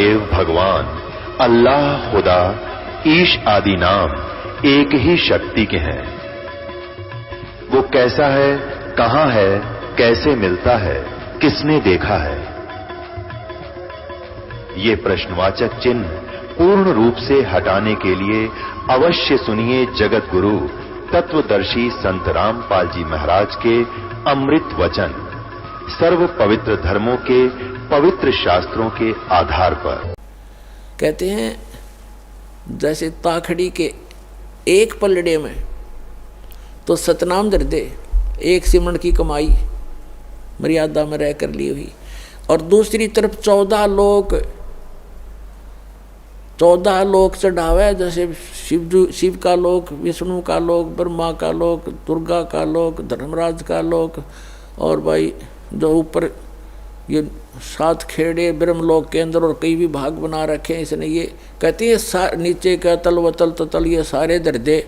देव भगवान अल्लाह, खुदा, ईश आदि नाम एक ही शक्ति के हैं। वो कैसा है, कहां है, कैसे मिलता है, किसने देखा है? ये प्रश्नवाचक चिन्ह पूर्ण रूप से हटाने के लिए अवश्य सुनिए जगत गुरु तत्वदर्शी संत रामपाल जी महाराज के अमृत वचन, सर्व पवित्र धर्मों के पवित्र शास्त्रों के आधार पर। कहते हैं जैसे ताखड़ी के एक पलड़े में तो सतनाम दर दे, एक सिमण की कमाई मर्यादा में रह कर ली हुई, और दूसरी तरफ 14 लोक चढ़ावे, जैसे शिव का लोक, विष्णु का लोक, ब्रह्मा का लोक, दुर्गा का लोक, धर्मराज का लोक, और भाई जो ऊपर ये 7 खेड़े ब्रह्मलोक के अंदर और कई भी भाग बना रखे हैं इसने। ये कहते हैं नीचे का तल वतल ततल ये सारे दर दे,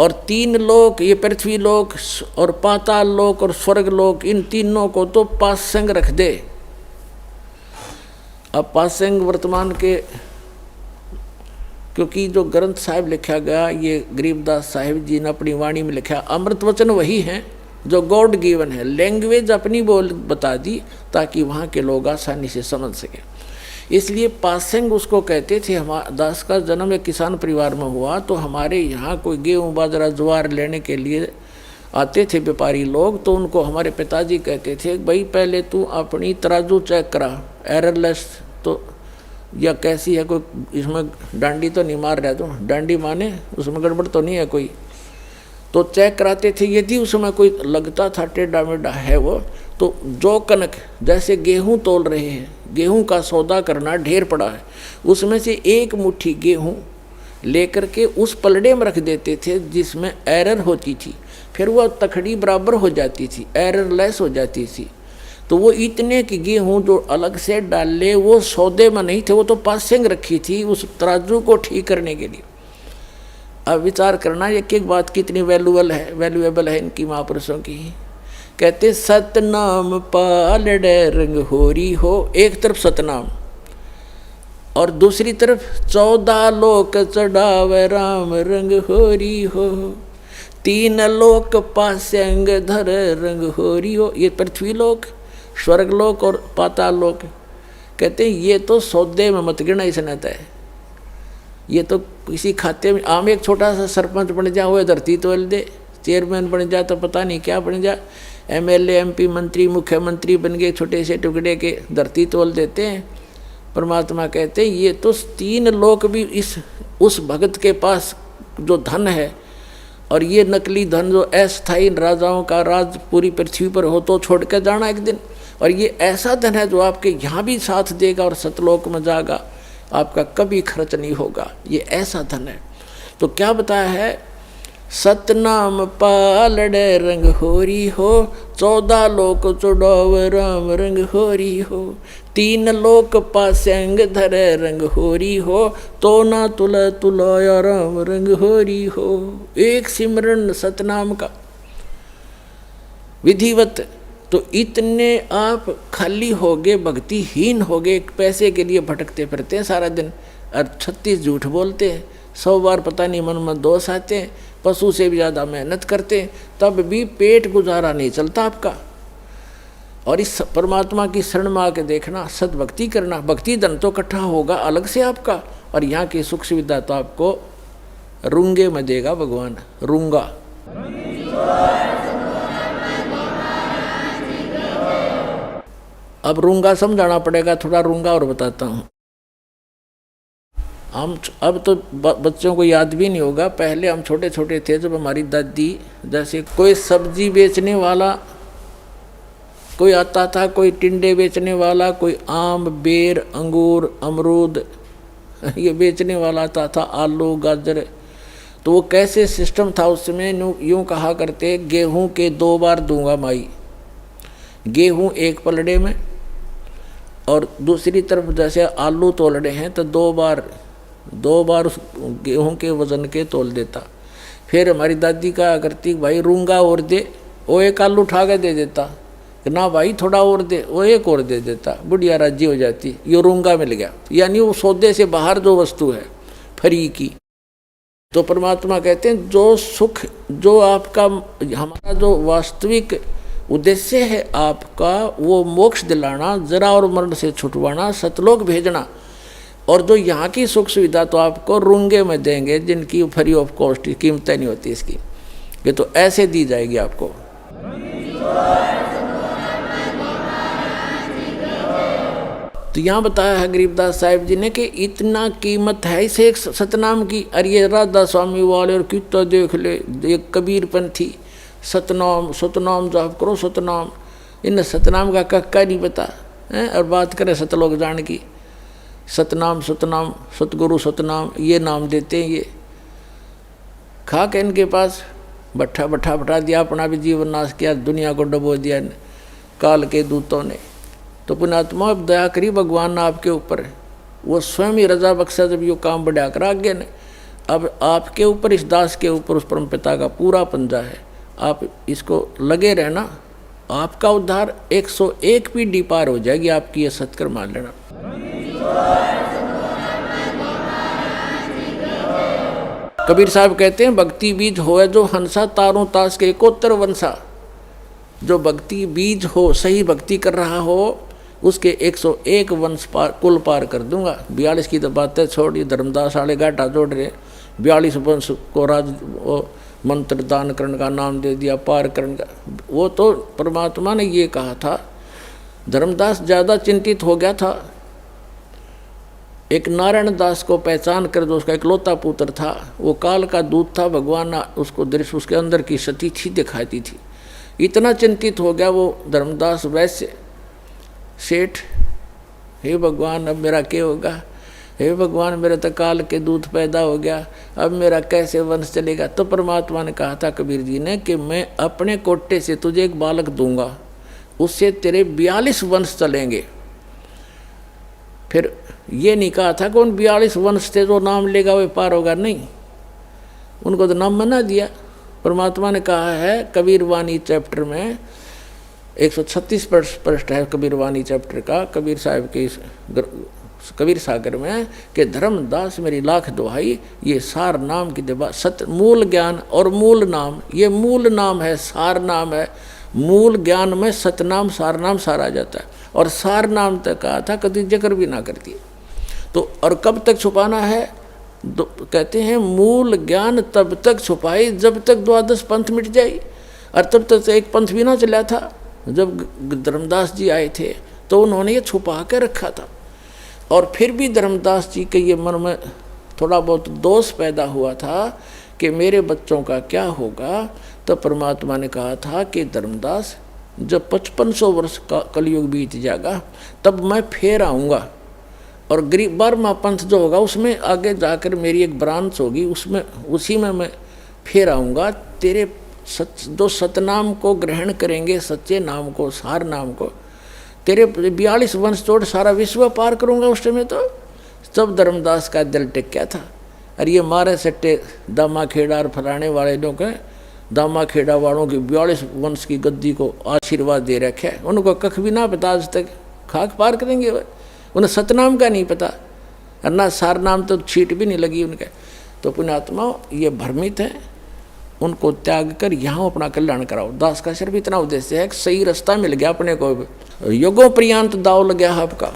और 3 लोक, ये पृथ्वी लोक और पाताल लोक और स्वर्ग लोक, इन तीनों को तो पासंग रख दे। अब पासंग वर्तमान के, क्योंकि जो ग्रंथ साहिब लिखा गया ये गरीबदास साहिब जी ने अपनी वाणी में लिखा, अमृत वचन वही हैं जो गॉड गिवन है, लैंग्वेज अपनी बोल बता दी ताकि वहाँ के लोग आसानी से समझ सकें। इसलिए पासंग उसको कहते थे। हमारा दास का जन्म एक किसान परिवार में हुआ, तो हमारे यहाँ कोई गेहूँ बाजरा ज्वार लेने के लिए आते थे व्यापारी लोग, तो उनको हमारे पिताजी कहते थे भाई पहले तू अपनी तराजू चेक करा, एररलेस तो या कैसी है, कोई इसमें डांडी तो नहीं मार रहा, तो डांडी माने उसमें गड़बड़ तो नहीं है कोई, तो चेक कराते थे। यदि उसमें कोई लगता था टेढ़ा मेढ़ा है वो, तो जो कनक, जैसे गेहूं तोल रहे हैं, गेहूं का सौदा करना ढेर पड़ा है, उसमें से एक मुट्ठी गेहूं लेकर के उस पलड़े में रख देते थे जिसमें एरर होती थी, फिर वह तखड़ी बराबर हो जाती थी, एररलेस हो जाती थी। तो वो इतने की गेहूं जो अलग से डाले वो सौदे में नहीं थे, वो तो पासिंग रखी थी उस तराजू को ठीक करने के लिए। अब विचार करना एक एक बात कितनी वैल्यूएबल है इनकी महापुरुषों की। कहते सतनाम पालड़े रंग होरी हो, एक तरफ सतनाम और दूसरी तरफ 14 लोक चढ़ावे राम रंग होरी हो, 3 लोक पास्यंग धर रंग होरी हो। ये पृथ्वी लोक, स्वर्ग लोक और पाताल लोक। कहते ये तो सौदे में मत गिना इसने तय, ये तो किसी खाते में आम एक छोटा सा सरपंच बन जा, वो धरती तोल दे, चेयरमैन बन जा तो पता नहीं क्या बन जा, एमएलए एमपी मंत्री मुख्यमंत्री बन गए, छोटे से टुकड़े के धरती तोल देते हैं। परमात्मा कहते हैं ये तो 3 लोक भी उस भगत के पास जो धन है, और ये नकली धन जो अस्थायी राजाओं का राज पूरी पृथ्वी पर हो तो छोड़ के जाना एक दिन, और ये ऐसा धन है जो आपके यहाँ भी साथ देगा और सतलोक में जाएगा, आपका कभी खर्च नहीं होगा, ये ऐसा धन है। तो क्या बताया है, सतनाम पालड़े रंग होरी हो, 14 लोक चढ़ाव राम रंग होरी हो, 3 लोक पास्यंग धरे रंग होरी हो, तो ना तुलाया राम रंग होरी हो। एक सिमरन सतनाम का विधिवत, तो इतने आप खाली हो गए, भक्तिहीन हो गए, पैसे के लिए भटकते फिरते हैं सारा दिन, और 36 झूठ बोलते हैं, 100 बार पता नहीं मन में दोष आते हैं, पशु से भी ज़्यादा मेहनत करते हैं, तब भी पेट गुजारा नहीं चलता आपका। और इस परमात्मा की शरण में आके देखना, सद्भक्ति करना, भक्ति धन तो इकट्ठा होगा अलग से आपका, और यहाँ की सुख सुविधा तो आपको रूंगे में देगा भगवान, रूंगा। अब रूंगा समझाना पड़ेगा, थोड़ा रूंगा और बताता हूँ। हम अब तो बच्चों को याद भी नहीं होगा, पहले हम छोटे छोटे थे जब हमारी दादी, जैसे कोई सब्जी बेचने वाला कोई आता था, कोई टिंडे बेचने वाला, कोई आम बेर अंगूर अमरूद ये बेचने वाला आता था, आलू गाजर। तो वो कैसे सिस्टम था उसमें, यूँ कहा करते गेहूं के 2 बार दूंगा माई, गेहूं एक पलड़े में और दूसरी तरफ जैसे आलू तोलने हैं तो 2 बार उस गेहूं के वजन के तोल देता। फिर हमारी दादी कहा करती भाई रूंगा और दे, वो एक आलू उठा के दे देता, कि ना भाई थोड़ा और दे, वो एक और दे देता, बुढ़िया राजी हो जाती, ये रूंगा मिल गया। यानी वो सौदे से बाहर जो वस्तु है फ्री की। तो परमात्मा कहते हैं जो सुख, जो आपका हमारा जो वास्तविक उद्देश्य है आपका, वो मोक्ष दिलाना, जरा और मरण से छुटवाना, सतलोक भेजना, और जो यहाँ की सुख सुविधा तो आपको रूंगे में देंगे, जिनकी फ्री ऑफ कॉस्ट की कीमतें नहीं होती इसकी, ये तो ऐसे दी जाएगी आपको। तो यहाँ बताया है गरीबदास साहिब जी ने कि इतना कीमत है इस एक सतनाम की। अरे ये राधा स्वामी वाले और कितना देख ले, एक कबीरपंथी सतनाम सतनाम जाप करो सतनाम, इन सतनाम का कक्का नहीं पता है। और बात करें सतलोक जान की, सतनाम सतनाम सतगुरु सतनाम ये नाम देते हैं। ये खा के इनके पास बट्ठा बट्ठा बटा दिया, अपना भी जीवन नाश किया, दुनिया को डबो दिया काल के दूतों ने। तो पुण्यात्मा अब दया करी भगवान ने आपके ऊपर, वो स्वयं ही रजा बख्शा जब ये काम बढ़ा कर आगे ने। अब आपके ऊपर, इस दास के ऊपर उस परम पिता का पूरा पंजा है। आप इसको लगे रहना, आपका उद्धार 101 पीढ़ी पार हो जाएगी आपकी, ये सत्कर मान लेना। कबीर साहब कहते हैं भक्ति बीज होए जो हंसा, तारों ताश के 71 वंशा। जो भक्ति बीज हो, सही भक्ति कर रहा हो, उसके 101 वंश पार, कुल पार कर दूंगा। 42 की तो बातें छोड़िए, धर्मदास वाले घाटा जोड़ रहे। 42 वंश को राज मंत्र दान करने का नाम दे दिया, पार करने का। वो तो परमात्मा ने ये कहा था। धर्मदास ज़्यादा चिंतित हो गया था। एक नारायण दास को पहचान कर, जो उसका इकलौता पुत्र था, वो काल का दूत था, भगवान ने उसको दृश्य उसके अंदर की सती थी दिखाती थी। इतना चिंतित हो गया वो धर्मदास वैश्य सेठ, हे भगवान अब मेरा क्या होगा, हे भगवान मेरे तो काल के दूत पैदा हो गया, अब मेरा कैसे वंश चलेगा। तो परमात्मा ने कहा था कबीर जी ने कि मैं अपने कोटे से तुझे एक बालक दूंगा, उससे तेरे 42 वंश चलेंगे। फिर ये नहीं कहा था कि उन 42 वंश से जो नाम लेगा वे पार होगा, नहीं, उनको तो नाम मना दिया। परमात्मा ने कहा है कबीर वाणी चैप्टर में 136 पृष्ठ है कबीर वाणी चैप्टर का, कबीर साहब के कबीर सागर में, कि धर्मदास मेरी लाख दुहाई, ये सार नाम की दिबा सत मूल ज्ञान और मूल नाम, ये मूल नाम है, सार नाम है। मूल ज्ञान में सतनाम सार नाम सार आ जाता है, और सार नाम तक कहा था कभी जिक्र भी ना करती। तो और कब तक छुपाना है, कहते हैं मूल ज्ञान तब तक छुपाई जब तक 12 पंथ मिट जाए। और तब तक एक पंथ भी ना चला था। जब धर्मदास जी आए थे तो उन्होंने ये छुपा के रखा था। और फिर भी धर्मदास जी के ये मन में थोड़ा बहुत दोष पैदा हुआ था कि मेरे बच्चों का क्या होगा। तो परमात्मा ने कहा था कि धर्मदास जब 5500 वर्ष का कलयुग बीत जाएगा तब मैं फिर आऊँगा, और 12वां पंथ जो होगा उसमें आगे जाकर मेरी एक ब्रांच होगी, उसमें उसी में मैं फिर आऊँगा। तेरे जो सतनाम को ग्रहण करेंगे, सच्चे नाम को, सार नाम को, तेरे 42 वंश छोड़ सारा विश्व पार करूँगा उस समय। तो सब धर्मदास का दिल टिक गया था। अरे ये मारे सट्टे दामा खेड़ा और फलाने वाले लोग हैं, दामा खेड़ा वालों की 42 वंश की गद्दी को आशीर्वाद दे रखे है, उनको कख भी ना पता आज तक, खाक पार करेंगे वह, उन्हें सतनाम का नहीं पता, और ना सार नाम तो छीट भी नहीं लगी उनके। तो पुण्यात्मा ये भ्रमित है, उनको त्याग कर यहाँ अपना कल्याण कराओ। दास का सिर्फ इतना उद्देश्य है कि सही रास्ता मिल गया अपने को, युगों पर्यंत दाव लग गया आपका,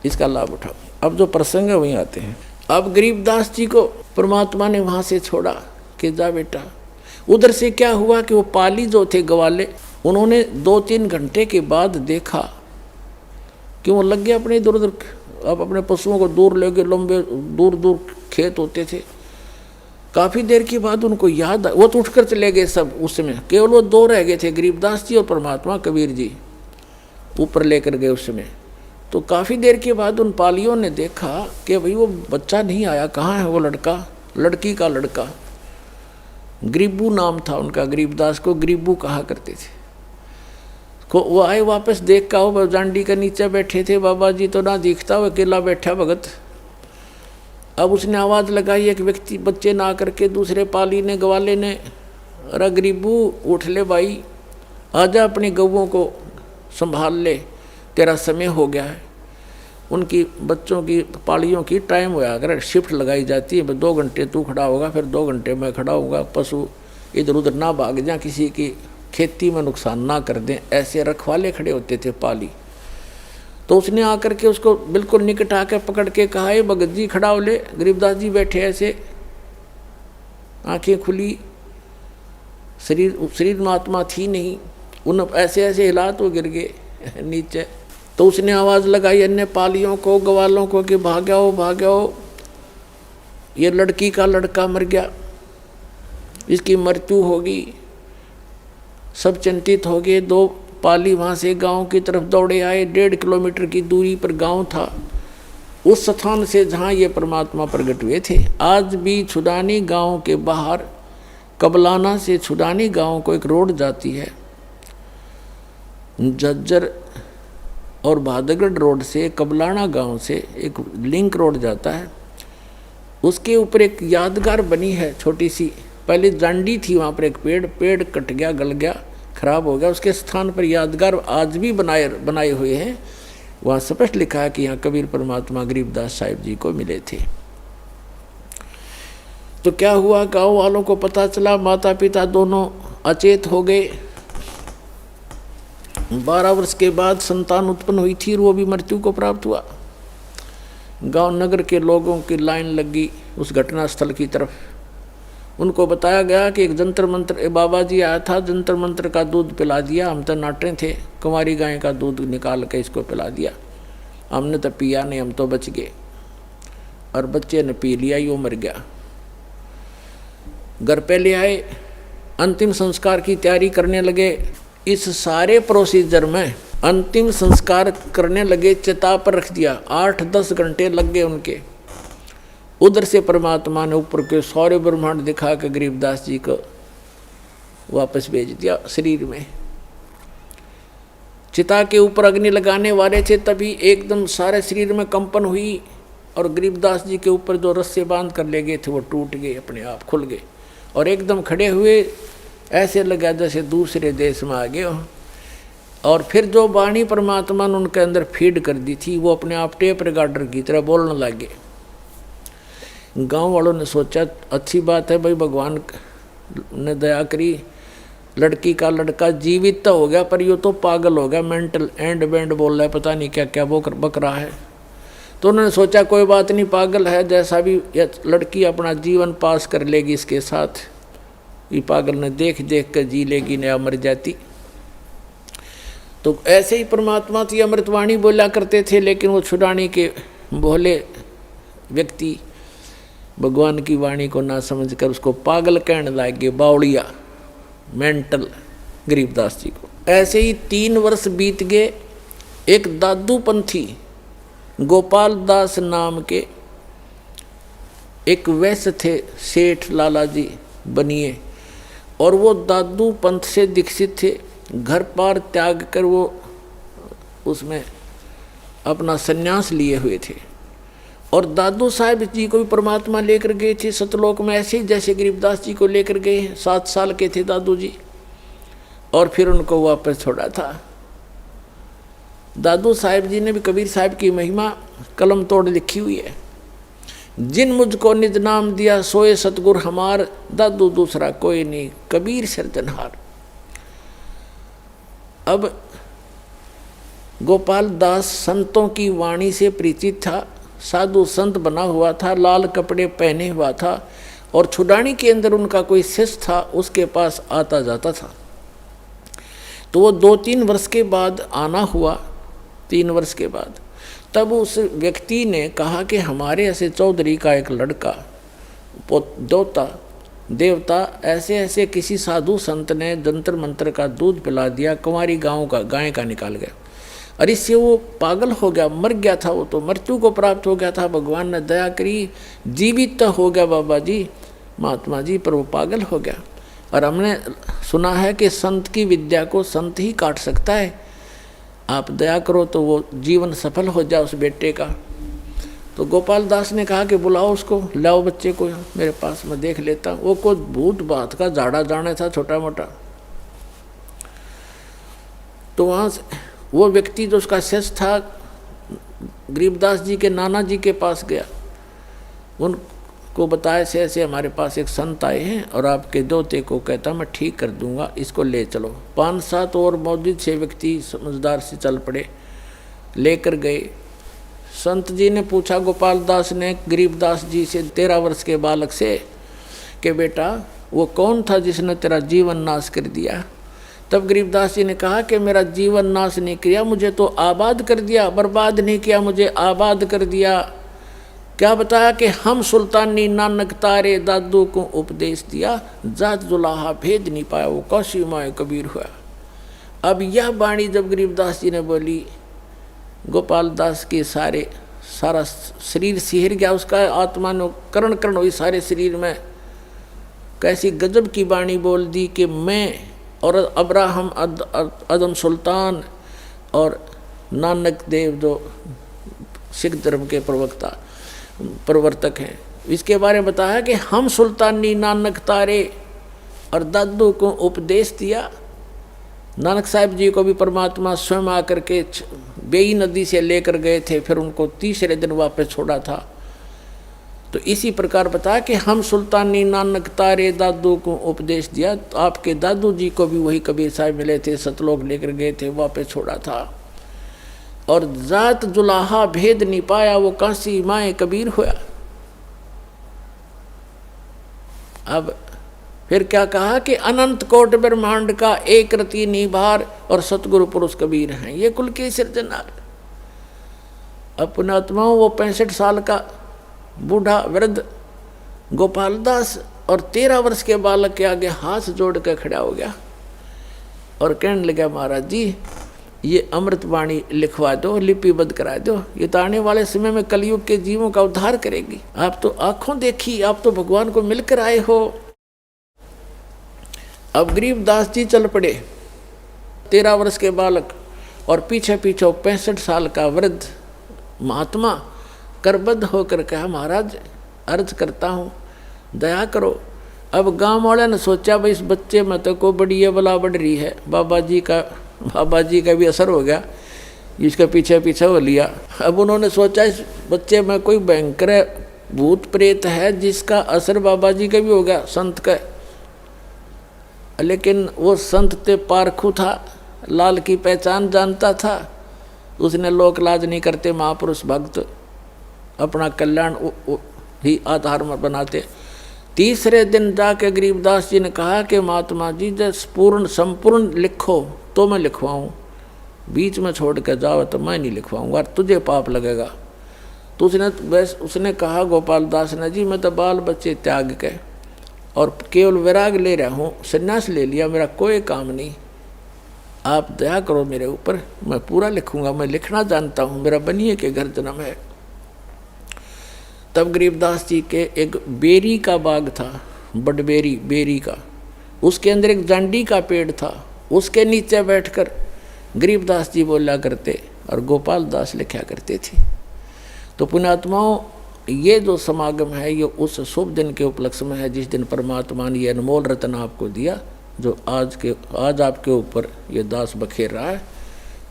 इसका लाभ उठाओ। अब जो प्रसंग है वहीं आते हैं। अब गरीबदास जी को परमात्मा ने वहाँ से छोड़ा कि जा बेटा। उधर से क्या हुआ कि वो पाली जो थे ग्वाले, उन्होंने 2-3 घंटे के बाद देखा कि वो लग गया अपने इधर उधर, अब अपने पशुओं को दूर ले गए, लंबे दूर दूर खेत होते थे। काफ़ी देर के बाद उनको याद, वो तो उठकर चले गए सब। उस समय केवल वो 2 रह गए थे, गरीबदास जी और परमात्मा कबीर जी ऊपर लेकर गए उस समय। तो काफ़ी देर के बाद उन पालियों ने देखा कि भाई वो बच्चा नहीं आया, कहाँ है वो लड़का, लड़की का लड़का। गरीबू नाम था उनका, गरीबदास को गरीबू कहा करते थे। वो आए वापस, देख का वो जांडी के नीचे बैठे थे, बाबा जी तो ना दिखता, वो अकेला बैठा भगत। अब उसने आवाज़ लगाई, एक व्यक्ति बच्चे ना करके, दूसरे पाली ने, ग्वाले ने, अरे गरीबू उठ ले भाई, आजा अपनी गऊओं को संभाल ले, तेरा समय हो गया है। उनकी बच्चों की पालियों की टाइम होया, अगर शिफ्ट लगाई जाती है, 2 घंटे तू खड़ा होगा, फिर 2 घंटे मैं खड़ा होऊंगा, पशु इधर उधर ना भाग जाए, किसी की खेती में नुकसान ना कर दें, ऐसे रखवाले खड़े होते थे पाली। तो उसने आकर के उसको बिल्कुल निकट आकर पकड़ के कहा, ये भगत जी खड़ा हो ले। गरीबदास जी बैठे ऐसे, आंखें खुली, शरीर में आत्मा थी नहीं, उन ऐसे ऐसे हिला तो गिर गए नीचे। तो उसने आवाज़ लगाई अन्य पालियों को, ग्वालों को कि भाग्याओ भाग्याओ, ये लड़की का लड़का मर गया, इसकी मृत्यु होगी। सब चिंतित हो गए। 2 पाली वहाँ से गांव की तरफ दौड़े आए। 1.5 किलोमीटर की दूरी पर गांव था, उस स्थान से जहाँ ये परमात्मा प्रकट हुए थे। आज भी छुडानी गांव के बाहर, कबलाना से छुडानी गांव को एक रोड जाती है, झज्जर और भादगढ़ रोड से कबलाना गांव से एक लिंक रोड जाता है। उसके ऊपर एक यादगार बनी है छोटी सी, पहले जांडी थी, वहाँ पर एक पेड़ कट गया, गल गया, खराब हो गया, उसके स्थान पर यादगार आज भी बनाए हुए हैं। वहाँ स्पष्ट लिखा है कि यहाँ कबीर परमात्मा गरीबदास साहिब जी को मिले थे। तो क्या हुआ, गांव वालों को पता चला, माता पिता दोनों अचेत हो गए। 12 वर्ष के बाद संतान उत्पन्न हुई थी और वो भी मृत्यु को प्राप्त हुआ। गांव नगर के लोगों की लाइन लगी उस घटना स्थल की तरफ। उनको बताया गया कि एक जंतर मंत्र बाबा जी आया था, जंतर मंत्र का दूध पिला दिया, हम तो नाटे थे, कुंवारी गाय का दूध निकाल के इसको पिला दिया, हमने तो पिया नहीं, हम तो बच गए। और बच्चे ने पी लिया, यो मर गया। घर पे ले आए, अंतिम संस्कार की तैयारी करने लगे। इस सारे प्रोसीजर में अंतिम संस्कार करने लगे, चिता पर रख दिया। 8-10 घंटे लग गए उनके। उधर से परमात्मा ने ऊपर के सारे ब्रह्मांड दिखा के गरीबदास जी को वापस भेज दिया शरीर में। चिता के ऊपर अग्नि लगाने वाले थे, तभी एकदम सारे शरीर में कंपन हुई और गरीबदास जी के ऊपर जो रस्से बांध कर ले गए थे वो टूट गए, अपने आप खुल गए और एकदम खड़े हुए। ऐसे लगा जैसे दूसरे देश में आ गए हो। और फिर जो वाणी परमात्मा ने उनके अंदर फीड कर दी थी, वो अपने आप टेप रिकॉर्डर की तरह बोलने लगे। गांव वालों ने सोचा अच्छी बात है भाई, भगवान ने दया करी, लड़की का लड़का जीवित तो हो गया, पर ये तो पागल हो गया, मेंटल एंड बैंड बोल रहा है, पता नहीं क्या क्या बक रहा है। तो उन्होंने सोचा कोई बात नहीं, पागल है, जैसा भी लड़की अपना जीवन पास कर लेगी इसके साथ, ये पागल ने देख देख कर जी लेगी, नया मर जाती। तो ऐसे ही परमात्मा की अमृतवाणी बोला करते थे, लेकिन वो छुड़ाने के भोले व्यक्ति भगवान की वाणी को ना समझकर उसको पागल कहने लगे, बावड़िया, मेंटल, गरीबदास जी को। ऐसे ही 3 वर्ष बीत गए। एक दादू पंथी गोपाल दास नाम के एक वैश्य थे, सेठ लाला जी बनिए, और वो दादू पंथ से दीक्षित थे। घर पार त्याग कर वो उसमें अपना संन्यास लिए हुए थे। और दादू साहब जी को भी परमात्मा लेकर गए थे सतलोक में, ऐसे ही जैसे गरीबदास जी को लेकर गए। 7 साल के थे दादू जी, और फिर उनको वापस छोड़ा था। दादू साहब जी ने भी कबीर साहब की महिमा कलम तोड़ लिखी हुई है। जिन मुझको निज नाम दिया सोए सतगुर हमार, दादू दूसरा कोई नहीं, कबीर सिरजनहार। अब गोपाल दास संतों की वाणी से परिचित था, साधु संत बना हुआ था, लाल कपड़े पहने हुआ था, और छुड़ानी के अंदर उनका कोई शिष्य था, उसके पास आता जाता था। तो वो 2-3 वर्ष के बाद आना हुआ, 3 वर्ष के बाद, तब उस व्यक्ति ने कहा कि हमारे ऐसे चौधरी का एक लड़का देवता ऐसे ऐसे किसी साधु संत ने जंतर मंत्र का दूध पिला दिया, कुंवारी गाय का निकाल गया, और इससे वो पागल हो गया, मर गया था, वो तो मृत्यु को प्राप्त हो गया था। भगवान ने दया करी, जीवित तो हो गया बाबा जी, महात्मा जी, पर वो पागल हो गया। और हमने सुना है कि संत की विद्या को संत ही काट सकता है, आप दया करो तो वो जीवन सफल हो जाए उस बेटे का। तो गोपाल दास ने कहा कि बुलाओ उसको, लाओ बच्चे को मेरे पास, मैं देख लेता। वो कोई भूत बात का झाड़ा जाने था छोटा मोटा। तो वहाँ से वो व्यक्ति जो उसका शिष्य था गरीबदास जी के नाना जी के पास गया, उनको बताया से ऐसे हमारे पास एक संत आए हैं और आपके दोते को कहता मैं ठीक कर दूंगा, इसको ले चलो। 5-7 और मौजूद 6 व्यक्ति समझदार से चल पड़े, लेकर गए। संत जी ने पूछा गोपाल दास ने गरीबदास जी से 13 वर्ष के बालक से कि बेटा वो कौन था जिसने तेरा जीवन नाश कर दिया? तब गरीबदास जी ने कहा कि मेरा जीवन नाश नहीं किया, मुझे तो आबाद कर दिया, बर्बाद नहीं किया, मुझे आबाद कर दिया। क्या बताया कि हम सुल्तानी नानक तारे दादू को उपदेश दिया, जात जुलाहा भेद नहीं पाया, वो कौशी माए कबीर हुआ। अब यह वाणी जब गरीबदास जी ने बोली, गोपाल दास के सारा शरीर सिहर गया, उसका आत्मा ने करण करण हुई सारे शरीर में। कैसी गजब की वाणी बोल दी कि मैं और अब्राहम अदम सुल्तान और नानक देव जो सिख धर्म के प्रवर्तक हैं, इसके बारे में बताया कि हम सुल्तानी नानक तारे और दादू को उपदेश दिया। नानक साहिब जी को भी परमात्मा स्वयं आकर के बेई नदी से लेकर गए थे, फिर उनको तीसरे दिन वापस छोड़ा था। तो इसी प्रकार बताया कि हम सुल्तानी नानक तारे दादू को उपदेश दिया। तो आपके दादू जी को भी वही कबीर साहब मिले थे, सतलोक लेकर गए थे, वापस छोड़ा था। और जात जुलाहा भेद नहीं पाया, वो काशी माए कबीर हुआ। अब फिर क्या कहा कि अनंत कोट ब्रह्मांड का एक रति निभार और सतगुरु पुरुष कबीर हैं, ये कुल के सिरजनहार। अपने आत्माओं वो 65 साल का बूढ़ा वृद्ध गोपाल दास और 13 वर्ष के बालक के आगे हाथ जोड़ कर खड़ा हो गया और कहने लगा महाराज जी ये अमृतवाणी लिखवा दो, लिपिबद्ध करा दो, ये तो आने वाले समय में कलयुग के जीवों का उद्धार करेगी। आप तो आंखों देखी, आप तो भगवान को मिलकर आए हो। अब गरीबदास जी चल पड़े, 13 वर्ष के बालक और पीछे पीछे 65 साल का वृद्ध महात्मा करबद्ध होकर कहा महाराज अर्ज करता हूँ दया करो। अब गांव वाले ने सोचा भाई इस बच्चे में तो को बड़ी ये बला बढ़ रही है, बाबा जी का भी असर हो गया, इसके पीछे पीछे हो लिया। अब उन्होंने सोचा इस बच्चे में कोई भयंकर भूत प्रेत है जिसका असर बाबा जी का भी हो गया, संत का। लेकिन वो संत ते पारखू था, लाल की पहचान जानता था, उसने लोक लाज नहीं करते, महापुरुष भक्त अपना कल्याण ही आधार में बनाते। तीसरे दिन जाके गरीबदास जी ने कहा कि महात्मा जी जब संपूर्ण लिखो तो मैं लिखवाऊँ, बीच में छोड़ कर जाओ तो मैं नहीं लिखवाऊँगा, तुझे पाप लगेगा। तो उसने कहा गोपाल दास ने जी मैं तो बाल बच्चे त्याग के और केवल वैराग ले रहा हूँ, संन्यास ले लिया, मेरा कोई काम नहीं, आप दया करो मेरे ऊपर, मैं पूरा लिखूँगा, मैं लिखना जानता हूँ, मेरा बनिए के घर जन्म है। तब गरीबदास जी के एक बेरी का बाग था, बड़बेरी बेरी का, उसके अंदर एक जांडी का पेड़ था, उसके नीचे बैठकर गरीबदास जी बोला करते और गोपाल दास लिखा करते थे। तो पुण्यात्माओं ये जो समागम है ये उस शुभ दिन के उपलक्ष्य में है जिस दिन परमात्मा ने ये अनमोल रत्न आपको दिया, जो आज आपके ऊपर ये दास बखेर रहा है।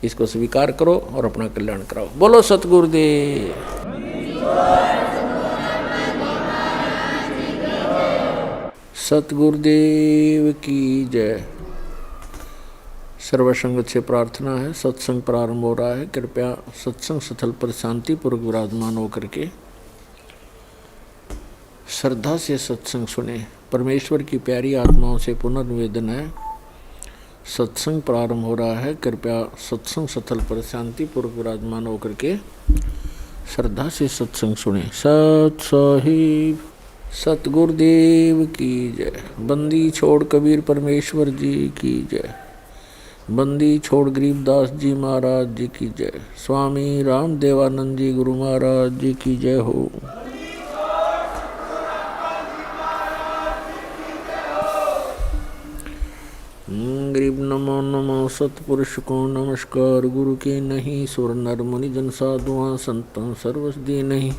इसको स्वीकार करो और अपना कल्याण कराओ। बोलो सतगुरुदेव। सतगुरुदेव की जय। सर्वसंगत से प्रार्थना है, सत्संग प्रारंभ हो रहा है। कृपया सत्संग स्थल पर शांतिपूर्वक विराजमान होकर के श्रद्धा से सत्संग सुने। परमेश्वर की प्यारी आत्माओं से पुनर्निवेदन है, सत्संग प्रारंभ हो रहा है। कृपया सत्संग स्थल पर शांतिपूर्वक विराजमान होकर के श्रद्धा से सत्संग सुने। सत साहिब सतगुरुदेव की जय। बंदी छोड़ कबीर परमेश्वर जी की जय। बंदी छोड़ गरीबदास जी महाराज जी की जय। स्वामी राम देवानंद जी गुरु महाराज जी की जय हो। गरीब नमो नमो सतपुरुष को नमस्कार। गुरु के नहीं सुर नर मुनि जन साधुआं संतों सर्वस दी नहीं।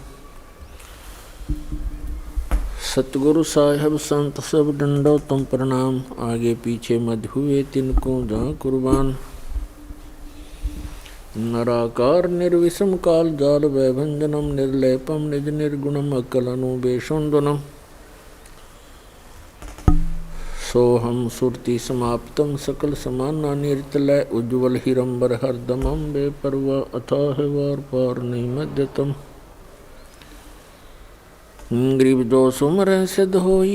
सतगुरु साहिब संत सब डंडो तुम प्रणाम। आगे पीछे मध हुए तिनको जहाँ कुर्बान। नराकार निर्विषम काल जाल वैभंजनम निर्लेपम निज निर्गुणम अकलनुबेशोन्दनम सोहम सुरति समाप्तम सकल समाना निर्तलय उज्ज्वल हिरंबर हरदमम बेपरवा अथाह वार पार नैमद्यतम ग्रीव दोषुम रह सिद्ध होई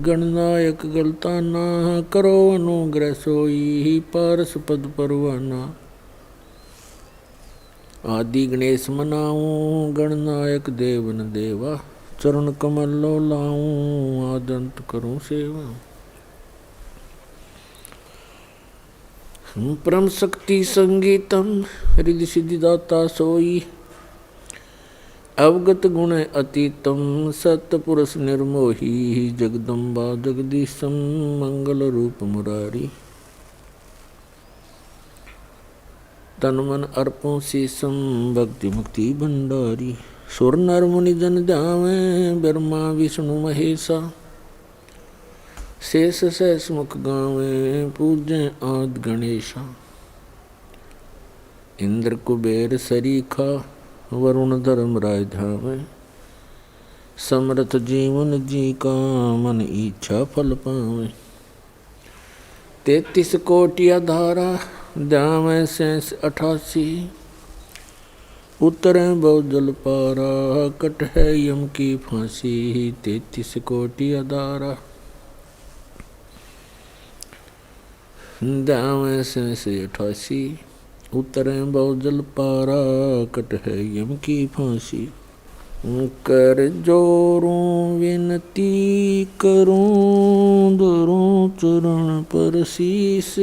गणनायक गलता ना करो अनुग्रह सोई पारस पद परवाना आदि गणेश मनाऊं गणनायक देवन देवा चरण कमल लो लाऊं आदंत करूं सेवा परम शक्ति संगीतम हृदय सिद्धिदाता सोई अवगत गुण अतीतम सतपुरुष निर्मोही जगदम्बा जगदीशम मंगल रूप मुरारी तन मन अर्पों शीसम भक्ति मुक्ति भंडारी सुर नर मुनि जन ध्यावे ब्रह्मा विष्णु महेशा शेष सहस मुख गावे पूजें आदि गणेशा इंद्र कुबेर सरीखा वरुण धर्म राय धावे समर्थ जीवन जी का मन इच्छा फल पावे 33 कोटि धारा ध्यावे शेष 88 उतरे बहुजल पारा कट है यम की फांसी 33 कोटि धारा ध्यावे शेष 88 उतरे बहुजल पारा कट है यम की फांसी कर जोरूं विनती करूं धरूं चरण पर शीस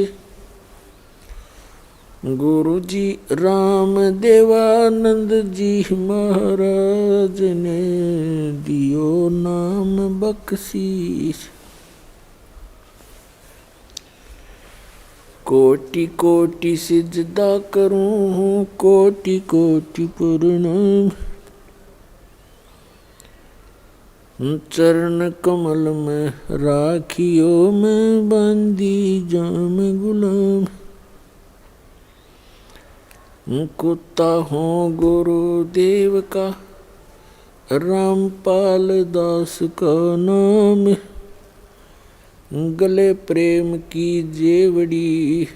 गुरु जी राम देवानंद जी महाराज ने दियो नाम बख्शीश कोटि कोटि सिजदा करूं कोटि कोटि प्रणाम चरण कमल में राखियो मैं बंदी जाम गुलाम कुत्ता हूँ गुरुदेव का रामपाल दास का नाम गले प्रेम की जेवड़ी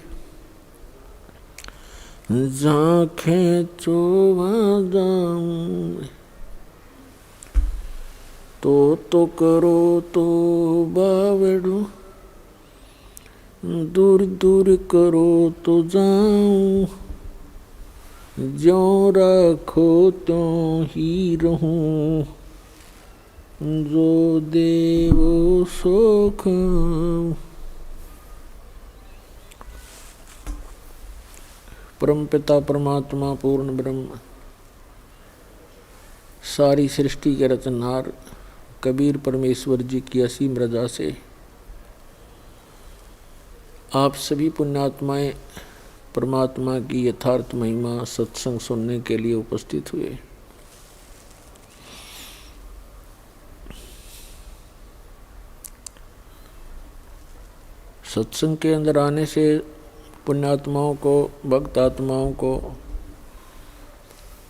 झांखें चोवा जाऊं तो करो तो बावड़ो दूर दूर करो तो जाऊं ज्यों रखो त्यों ही रहूं जो देवो सो खाऊं। परमपिता परमात्मा पूर्ण ब्रह्म सारी सृष्टि के रचनहार कबीर परमेश्वर जी की असीम रजा से आप सभी पुण्यात्माएं परमात्मा की यथार्थ महिमा सत्संग सुनने के लिए उपस्थित हुए। सत्संग के अंदर आने से पुण्यात्माओं को भक्त आत्माओं को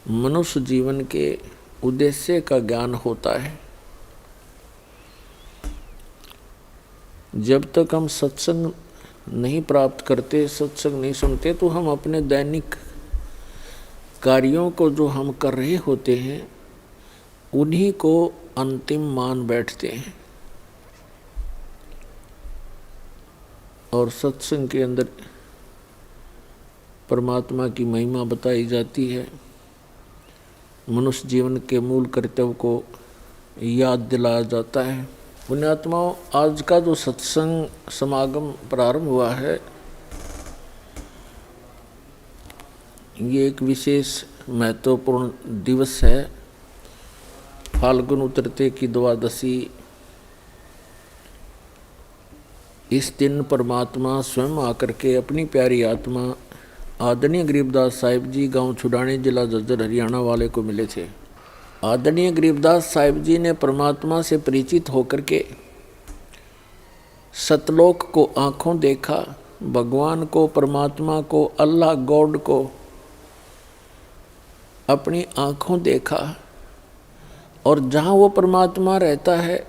मनुष्य जीवन के उद्देश्य का ज्ञान होता है। जब तक हम सत्संग नहीं प्राप्त करते, सत्संग नहीं सुनते, तो हम अपने दैनिक कार्यों को जो हम कर रहे होते हैं उन्हीं को अंतिम मान बैठते हैं। और सत्संग के अंदर परमात्मा की महिमा बताई जाती है, मनुष्य जीवन के मूल कर्तव्य को याद दिलाया जाता है। पुण्यात्माओं, आज का जो सत्संग समागम प्रारंभ हुआ है ये एक विशेष महत्वपूर्ण दिवस है। फाल्गुन उतरते की द्वादशी, इस दिन परमात्मा स्वयं आकर के अपनी प्यारी आत्मा आदरणीय गरीबदास साहिब जी गांव छुड़ाने जिला झज्जर हरियाणा वाले को मिले थे। आदरणीय गरीबदास साहिब जी ने परमात्मा से परिचित होकर के सतलोक को आँखों देखा, भगवान को, परमात्मा को, अल्लाह गॉड को अपनी आँखों देखा और जहाँ वो परमात्मा रहता है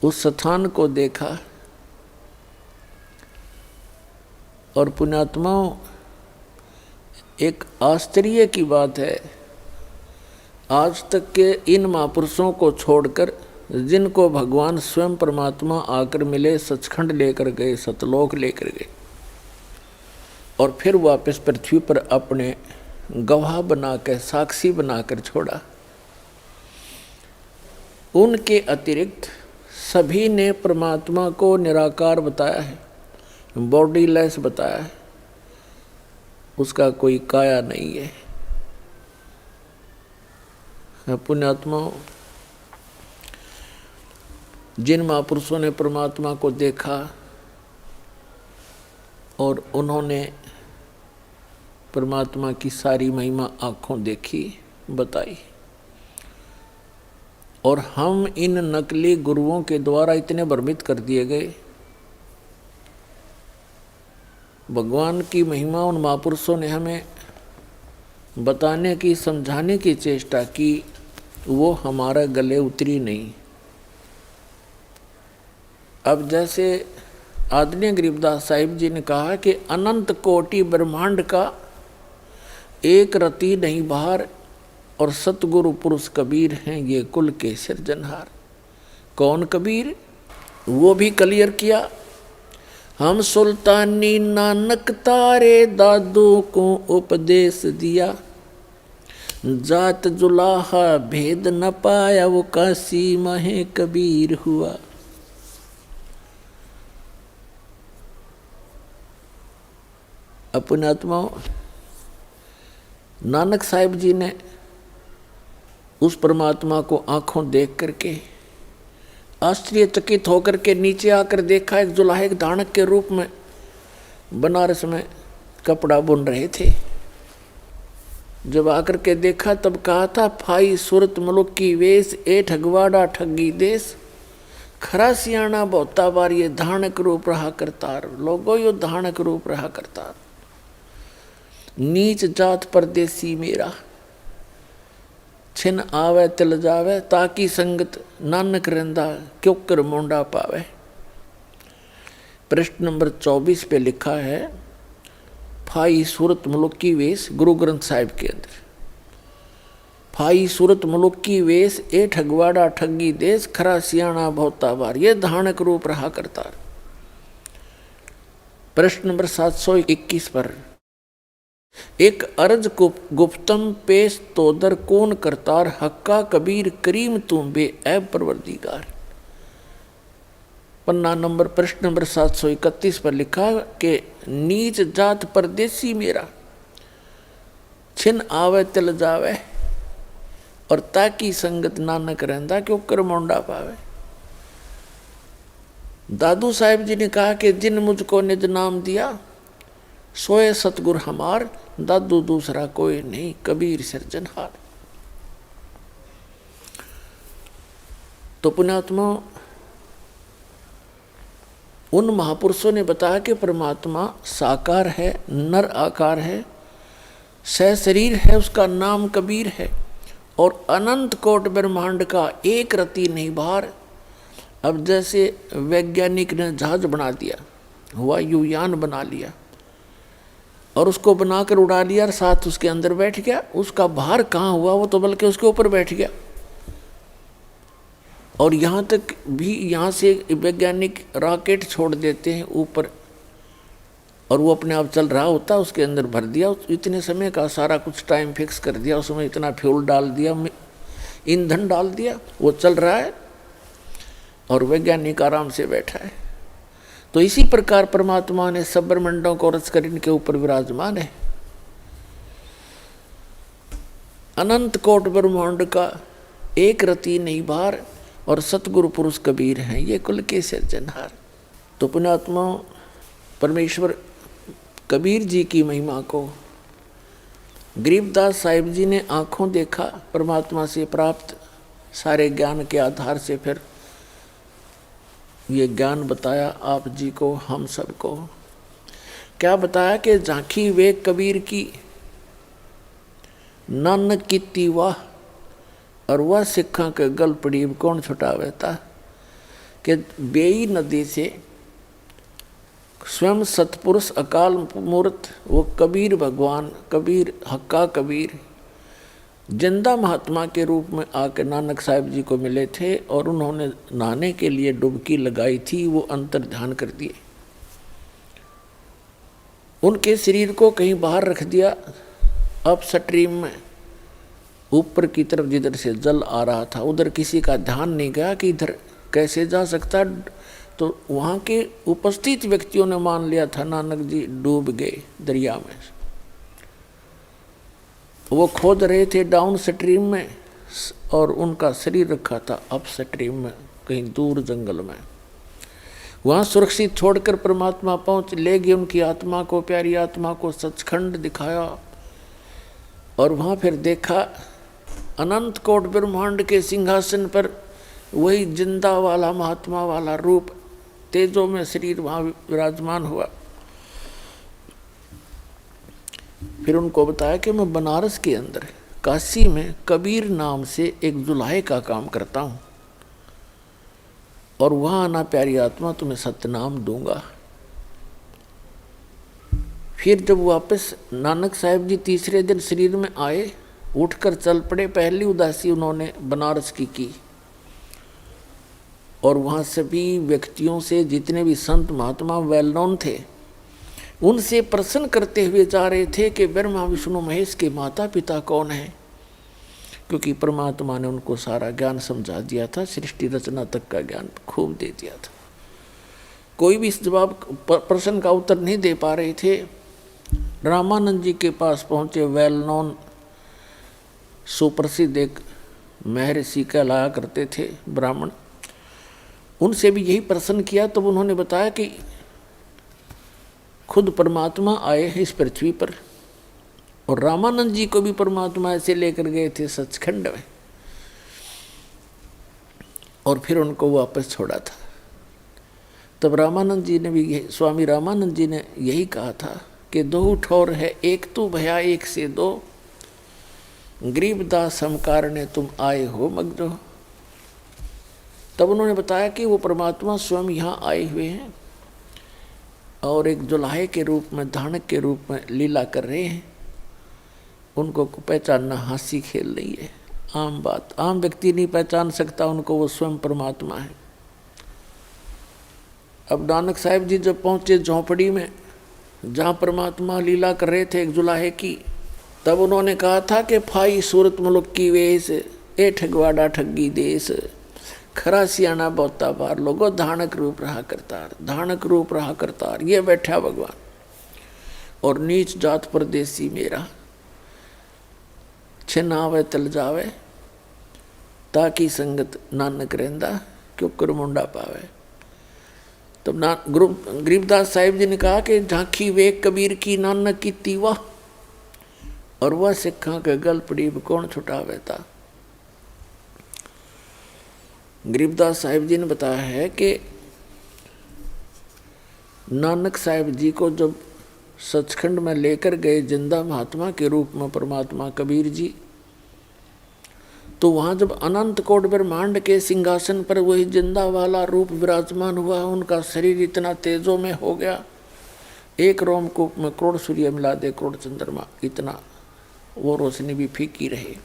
उस स्थान को देखा। और पुण्यात्माओं, एक आश्चर्य की बात है, आज तक के इन महापुरुषों को छोड़कर जिनको भगवान स्वयं परमात्मा आकर मिले, सचखंड लेकर गए, सतलोक लेकर गए और फिर वापस पृथ्वी पर अपने गवाह बनाकर, साक्षी बनाकर छोड़ा, उनके अतिरिक्त सभी ने परमात्मा को निराकार बताया है, बॉडीलेस बताया है, उसका कोई काया नहीं है। पुण्यात्माओं, जिन महापुरुषों ने परमात्मा को देखा और उन्होंने परमात्मा की सारी महिमा आँखों देखी, बताई, और हम इन नकली गुरुओं के द्वारा इतने भ्रमित कर दिए गए। भगवान की महिमा उन महापुरुषों ने हमें बताने की, समझाने की चेष्टा की, वो हमारे गले उतरी नहीं। अब जैसे आदरणीय गरीबदास साहिब जी ने कहा कि अनंत कोटि ब्रह्मांड का एक रति नहीं बाहर, और सतगुरु पुरुष कबीर हैं ये कुल के सिरजनहार। कौन कबीर? वो भी क्लियर किया, हम सुल्तानी नानक तारे दादू को उपदेश दिया, जात जुलाहा भेद न पाया वो काशी महे कबीर हुआ। अपने आत्माओं, नानक साहिब जी ने उस परमात्मा को आंखों देख करके आश्चर्यचकित होकर के नीचे आकर देखा, एक जुलाहे एक दानक के रूप में बनारस में कपड़ा बुन रहे थे। जब आकर के देखा तब कहा था, फाई सूरत मुल्क की वेश, ए ठगवाड़ा ठगी देश, खरा सियाणा बहुता बार ये धानक रूप रहा करतार। लोगो यो धानक रूप रहा करतार, नीच जात परदेसी मेरा, छिन आवे तिल जावे, ताकि संगत नानक रंदा क्यों कर मोंडा पावे। प्रश्न नंबर 24 पे लिखा है, फाई सूरत मुल्क की वेश, गुरु ग्रंथ साहिब के अंदर, फाई सूरत मुल्क की वेश, ए ठगवाड़ा ठगी देश, खरा सियाणा बहुता बार ये धानक रूप रहा करतार। प्रश्न नंबर 721 पर, एक अर्ज गुप्तम पेश तोदर कौन करतार, हक्का कबीर करीम तुम बे ऐब परवरदिगार। पन्ना नंबर प्रश्न नंबर 731 पर लिखा कि नीच जात परदेसी मेरा, छिन आवे तिल जावे, और ताकि संगत नानक रहंदा क्यों कर मोंडा पावे। दादू साहिब जी ने कहा कि जिन मुझको निज नाम दिया, सोए सतगुर हमार, दादू दूसरा कोई नहीं, कबीर सिरजनहार। तो पुण्यात्मा, उन महापुरुषों ने बताया कि परमात्मा साकार है, नर आकार है, सह शरीर है, उसका नाम कबीर है, और अनंत कोट ब्रह्मांड का एक रति नहीं बाहर। अब जैसे वैज्ञानिक ने जहाज बना दिया, वायुयान बना लिया और उसको बनाकर उड़ा लिया और साथ उसके अंदर बैठ गया, उसका भार कहाँ हुआ, वो तो बल्कि उसके ऊपर बैठ गया। और यहाँ तक भी, यहाँ से वैज्ञानिक रॉकेट छोड़ देते हैं ऊपर और वो अपने आप चल रहा होता, उसके अंदर भर दिया, इतने समय का सारा कुछ टाइम फिक्स कर दिया, उसमें इतना फ्यूल डाल दिया, ईंधन डाल दिया, वो चल रहा है और वैज्ञानिक आराम से बैठा है। तो इसी प्रकार परमात्मा ने सब ब्रह्मांडों को रच कर इनके ऊपर विराजमान है। अनंत कोट ब्रह्मांड का एक रति नहीं बाहर, और सतगुरु पुरुष कबीर हैं ये कुल के सिरजनहार। तो पुण्यात्मा, परमेश्वर कबीर जी की महिमा को गरीबदास साहिब जी ने आंखों देखा, परमात्मा से प्राप्त सारे ज्ञान के आधार से फिर ये ज्ञान बताया आप जी को, हम सबको। क्या बताया कि झांकी वे कबीर की, नानक कीती वाह, और वह सिखा के गल पड़ी कौन छुटावे था। कि बेई नदी से स्वयं सतपुरुष अकाल मूर्त वो कबीर भगवान, कबीर हक्का कबीर जिंदा महात्मा के रूप में आकर नानक साहिब जी को मिले थे, और उन्होंने नहाने के लिए डुबकी लगाई थी, वो अंतर ध्यान कर दिए। उनके शरीर को कहीं बाहर रख दिया, अब स्ट्रीम में ऊपर की तरफ जिधर से जल आ रहा था उधर किसी का ध्यान नहीं गया कि इधर कैसे जा सकता। तो वहाँ के उपस्थित व्यक्तियों ने मान लिया था नानक जी डूब गए दरिया में। वो खोद रहे थे डाउन स्ट्रीम में, और उनका शरीर रखा था अप स्ट्रीम में कहीं दूर जंगल में। वहाँ सुरक्षित छोड़कर परमात्मा पहुँच ले गए उनकी आत्मा को, प्यारी आत्मा को सचखंड दिखाया। और वहाँ फिर देखा अनंत कोट ब्रह्मांड के सिंहासन पर वही जिंदा वाला महात्मा वाला रूप तेजों में शरीर वहाँ विराजमान हुआ। फिर उनको बताया कि मैं बनारस के अंदर काशी में कबीर नाम से एक जुलाहे का काम करता हूँ, और वहाँ आना प्यारी आत्मा तुम्हें सत्यनाम दूंगा। फिर जब वापस नानक साहिब जी तीसरे दिन शरीर में आए, उठकर चल पड़े। पहली उदासी उन्होंने बनारस की और वहाँ सभी व्यक्तियों से, जितने भी संत महात्मा वेल नोन थे, उनसे प्रश्न करते हुए जा रहे थे कि ब्रह्मा विष्णु महेश के माता पिता कौन है, क्योंकि परमात्मा ने उनको सारा ज्ञान समझा दिया था, सृष्टि रचना तक का ज्ञान खूब दे दिया था। कोई भी इस जवाब प्रश्न का उत्तर नहीं दे पा रहे थे। रामानंद जी के पास पहुँचे वेल नोन सुप्रसिद्ध एक महर्षि कहलाया करते थे ब्राह्मण, उनसे भी यही प्रश्न किया। तब उन्होंने बताया कि खुद परमात्मा आए हैं इस पृथ्वी पर, और रामानंद जी को भी परमात्मा ऐसे लेकर गए थे सचखंड में, और फिर उनको वापस छोड़ा था। तब रामानंद जी ने भी, स्वामी रामानंद जी ने यही कहा था कि दो ठोर है एक तू भया एक से दो, गरीबदास हम कारणे तुम आए हो मग्नो। तब उन्होंने बताया कि वो परमात्मा स्वयं यहाँ आए हुए हैं और एक जुलाहे के रूप में, धानक के रूप में लीला कर रहे हैं। उनको पहचानना हास्य खेल नहीं है, आम बात, आम व्यक्ति नहीं पहचान सकता उनको, वो स्वयं परमात्मा है। अब नानक साहिब जी जब पहुँचे झोंपड़ी में जहाँ परमात्मा लीला कर रहे थे एक जुलाहे की, तब उन्होंने कहा था कि फाई सूरत मुल्क की वेश, ए ठगवाड़ा ठगी देश, खरा सियाना बहुता बार लोगो, धानक रूप रहा करतार, धानक रूप रहा करतार। ये बैठा भगवान और नीच जात परदेसी मेरा, छिनावे तल जावे ताकि संगत नानक रहंदा क्यों कर मुंडा पावे। तब गरीबदास साहिब जी ने कहा कि झांकी वे कबीर की नानक की तीवा, और वह सिखा के गल पड़ी कौन छुटावे था। गरीबदास साहिब जी ने बताया है कि नानक साहिब जी को जब सचखंड में लेकर गए जिंदा महात्मा के रूप में परमात्मा कबीर जी, तो वहाँ जब अनंत कोट ब्रह्मांड के सिंहासन पर वही जिंदा वाला रूप विराजमान हुआ, उनका शरीर इतना तेजों में हो गया, एक रोमकूप में करोड़ सूर्य मिला दे करोड़ चंद्रमा, इतना वो रोशनी भी फीकी रहे।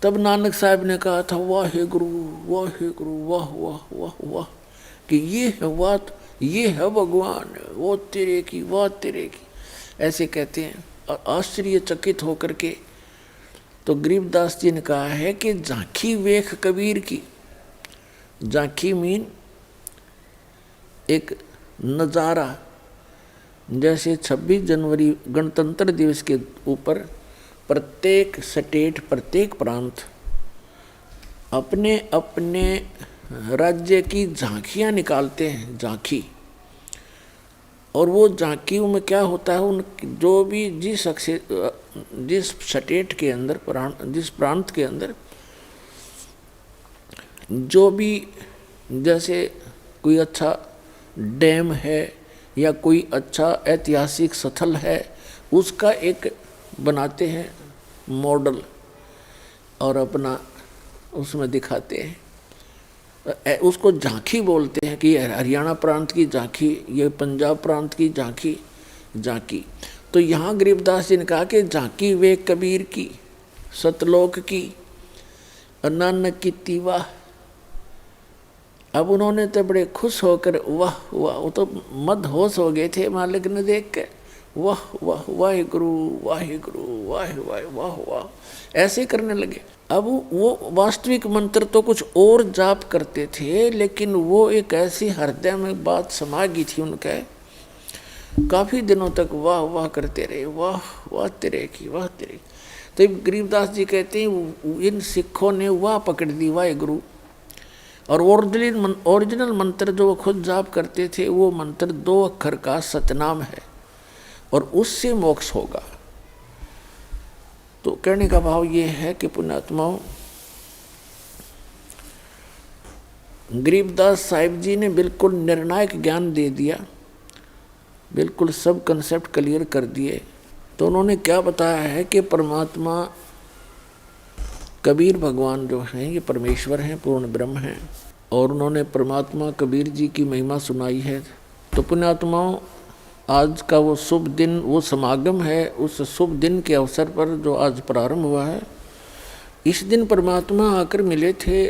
तब नानक साहब ने कहा था वाहे गुरु वाहे गुरु, वाह वाह वाह वाह, कि ये है बात, ये है भगवान, वो तेरे की, वाह तेरे की, ऐसे कहते हैं। और आश्चर्यचकित होकर के तो गरीबदास जी ने कहा है कि झांकी वेख कबीर की, झांकी मीन एक नज़ारा, जैसे 26 जनवरी गणतंत्र दिवस के ऊपर प्रत्येक स्टेट, प्रत्येक प्रांत अपने अपने राज्य की झांकियाँ निकालते हैं, झांकी। और वो झांकियों में क्या होता है, उन जो भी जिस स्टेट के अंदर, जिस प्रांत के अंदर जो भी, जैसे कोई अच्छा डैम है या कोई अच्छा ऐतिहासिक स्थल है, उसका एक बनाते हैं मॉडल और अपना उसमें दिखाते हैं। उसको झांकी बोलते हैं कि हरियाणा प्रांत की झांकी, ये पंजाब प्रांत की झांकी, झांकी। तो यहाँ गरीबदास जी ने कहा कि झांकी वे कबीर की, सतलोक की, नानक की तीवा। अब उन्होंने तो बड़े खुश होकर वाह वाह, वो तो मदहोश हो गए थे मालिक ने देख के, वाह वाह वाहिगुरु वाहिगुरु वाह वाह वाह वाह, ऐसे करने लगे। अब वो वास्तविक मंत्र तो कुछ और जाप करते थे, लेकिन वो एक ऐसी हृदय में बात समा गई थी उनके, काफी दिनों तक वाह वाह करते रहे, वाह वाह तेरे की, वाह तेरे। तो गरीबदास जी कहते हैं इन सिखों ने वाह पकड़ दी वाहिगुरु, और ओरिजिनल मंत्र जो वो खुद जाप करते थे वो मंत्र 2 अक्षर का सतनाम है, और उससे मोक्ष होगा। तो कहने का भाव ये है कि पुण्यात्माओं, गरीबदास साहिब जी ने बिल्कुल निर्णायक ज्ञान दे दिया, बिल्कुल सब कंसेप्ट क्लियर कर दिए। तो उन्होंने क्या बताया है कि परमात्मा कबीर भगवान जो हैं ये परमेश्वर हैं, पूर्ण ब्रह्म हैं, और उन्होंने परमात्मा कबीर जी की महिमा सुनाई है। तो पुण्यात्माओं, आज का वो शुभ दिन, वो समागम है, उस शुभ दिन के अवसर पर जो आज प्रारंभ हुआ है, इस दिन परमात्मा आकर मिले थे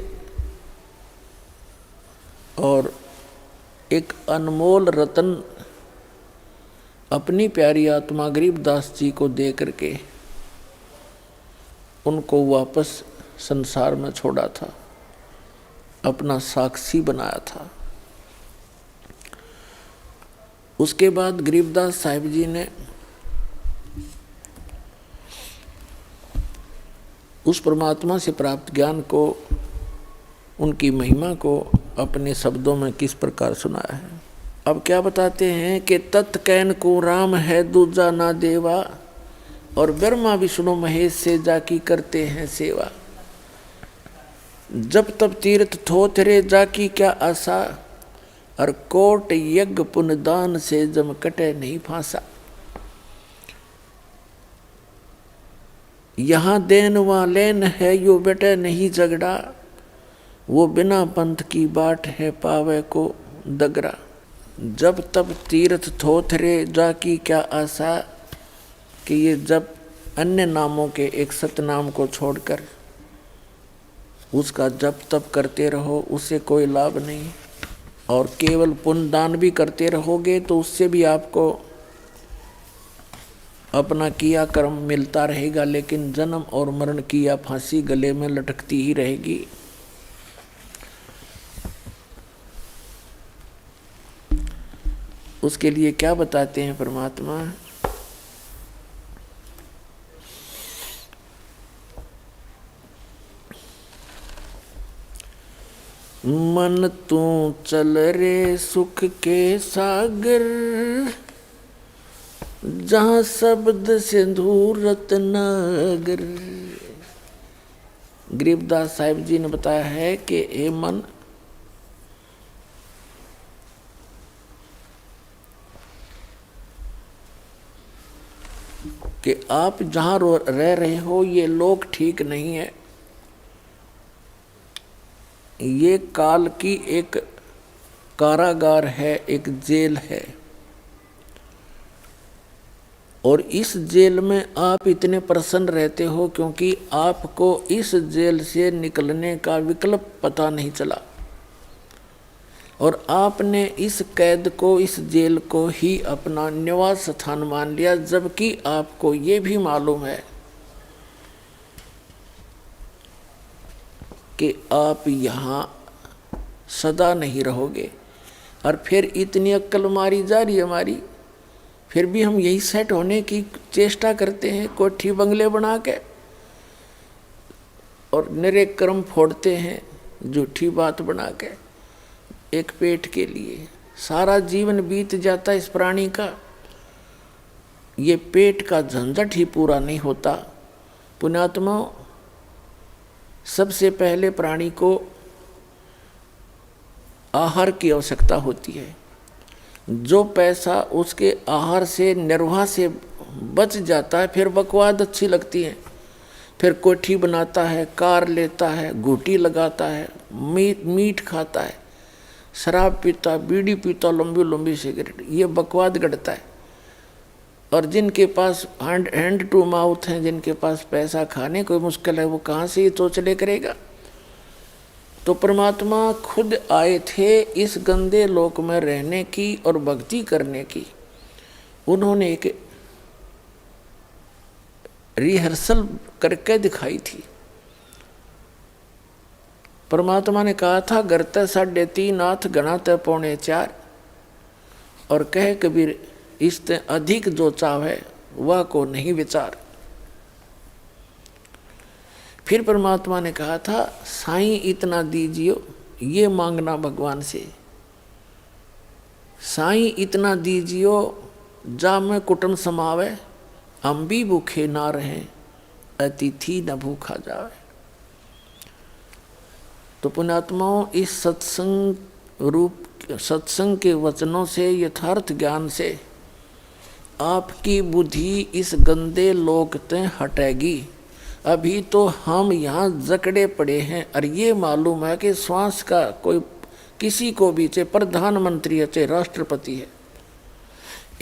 और एक अनमोल रतन अपनी प्यारी आत्मा गरीबदास जी को दे करके उनको वापस संसार में छोड़ा था, अपना साक्षी बनाया था। उसके बाद गरीबदास साहिब जी ने उस परमात्मा से प्राप्त ज्ञान को, उनकी महिमा को अपने शब्दों में किस प्रकार सुनाया है। अब क्या बताते हैं कि तत् कैन को राम है दूजा ना देवा, और ब्रह्मा विष्णु महेश से जाकी करते हैं सेवा। जब तब तीर्थ थोथरे जाकी क्या आशा, और कोट यज्ञ पुनदान से जम कटे नहीं फांसा। यहाँ देन वहाँ लेन है, यो बेटे नहीं झगड़ा, वो बिना पंथ की बाट है पावे को दगरा। जब तब तीर्थ थोथरे जाकी क्या आशा, कि ये जब अन्य नामों के एक सतनाम को छोड़कर उसका जप तप करते रहो, उससे कोई लाभ नहीं, और केवल पुण्य दान भी करते रहोगे तो उससे भी आपको अपना किया कर्म मिलता रहेगा, लेकिन जन्म और मरण की या फांसी गले में लटकती ही रहेगी। उसके लिए क्या बताते हैं परमात्मा, मन तू चल रे सुख के सागर, जहाँ शब्द सिंधु रत्नागर। गरीबदास साहिब जी ने बताया है कि ए मन, कि आप जहाँ रह रहे हो ये लोक ठीक नहीं है, ये काल की एक कारागार है, एक जेल है, और इस जेल में आप इतने प्रसन्न रहते हो क्योंकि आपको इस जेल से निकलने का विकल्प पता नहीं चला, और आपने इस कैद को, इस जेल को ही अपना निवास स्थान मान लिया, जबकि आपको ये भी मालूम है कि आप यहाँ सदा नहीं रहोगे। और फिर इतनी अक्ल मारी जा रही हमारी, फिर भी हम यही सेट होने की चेष्टा करते हैं, कोठी बंगले बना के, और निरे कर्म फोड़ते हैं झूठी बात बना के, एक पेट के लिए सारा जीवन बीत जाता इस प्राणी का। ये पेट का झंझट ही पूरा नहीं होता। पुण्यात्मा, सबसे पहले प्राणी को आहार की आवश्यकता होती है। जो पैसा उसके आहार से, निर्वाह से बच जाता है फिर बकवाद अच्छी लगती है, फिर कोठी बनाता है, कार लेता है, घूटी लगाता है, मीट खाता है, शराब पीता, बीड़ी पीता, लंबी लंबी सिगरेट, ये बकवाद गढ़ता है। और जिनके पास हैंड टू माउथ हैं, जिनके पास पैसा खाने कोई मुश्किल है, वो कहाँ से ये चोचले करेगा। तो परमात्मा खुद आए थे इस गंदे लोक में रहने की और भक्ति करने की। उन्होंने एक रिहर्सल करके दिखाई थी। परमात्मा ने कहा था गरते 3.5 हाथ गणाते 3.25, और कहे कबीर इससे अधिक जो चाहे वह को नहीं विचार। फिर परमात्मा ने कहा था साईं इतना दीजियो, ये मांगना भगवान से। साईं इतना दीजियो जा में कुटुंब समावे, हम भी भूखे ना रहें, अतिथि न भूखा जावे। तो पुण्यात्माओं, इस सत्संग के वचनों से, यथार्थ ज्ञान से आपकी बुद्धि इस गंदे लोक से हटेगी। अभी तो हम यहाँ जकड़े पड़े हैं, और ये मालूम है कि श्वास का कोई किसी को भी, चाहे प्रधानमंत्री है चाहे राष्ट्रपति है,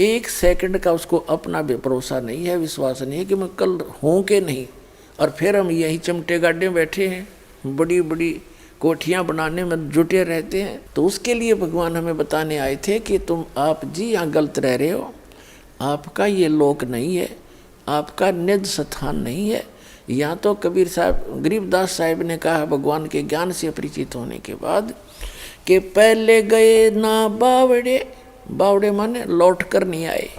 1 सेकंड का उसको अपना भी भरोसा नहीं है, विश्वास नहीं है कि मैं कल हूँ कि नहीं। और फिर हम यही चमटे गाड्डे बैठे हैं, बड़ी बड़ी कोठियाँ बनाने में जुटे रहते हैं। तो उसके लिए भगवान हमें बताने आए थे कि आप जी यहाँ गलत रह रहे हो, आपका ये लोक नहीं है, आपका निज स्थान नहीं है। यहाँ तो कबीर साहब, गरीबदास साहिब ने कहा भगवान के ज्ञान से परिचित होने के बाद कि पहले गए ना बावड़े, बावड़े माने लौट कर नहीं आए,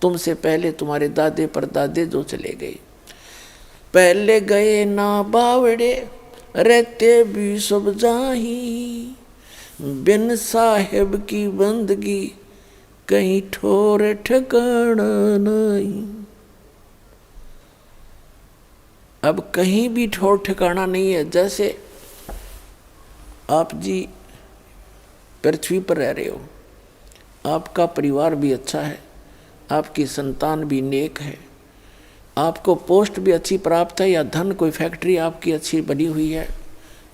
तुमसे पहले तुम्हारे दादे परदादे जो चले गए। पहले गए ना बावड़े रहते भी सब जाही, बिन साहेब की बंदगी कहीं ठोर ठिकाना नहीं। अब कहीं भी ठोर ठिकाना नहीं है। जैसे आप जी पृथ्वी पर रह रहे हो, आपका परिवार भी अच्छा है, आपकी संतान भी नेक है, आपको पोस्ट भी अच्छी प्राप्त है, या धन कोई फैक्ट्री आपकी अच्छी बनी हुई है,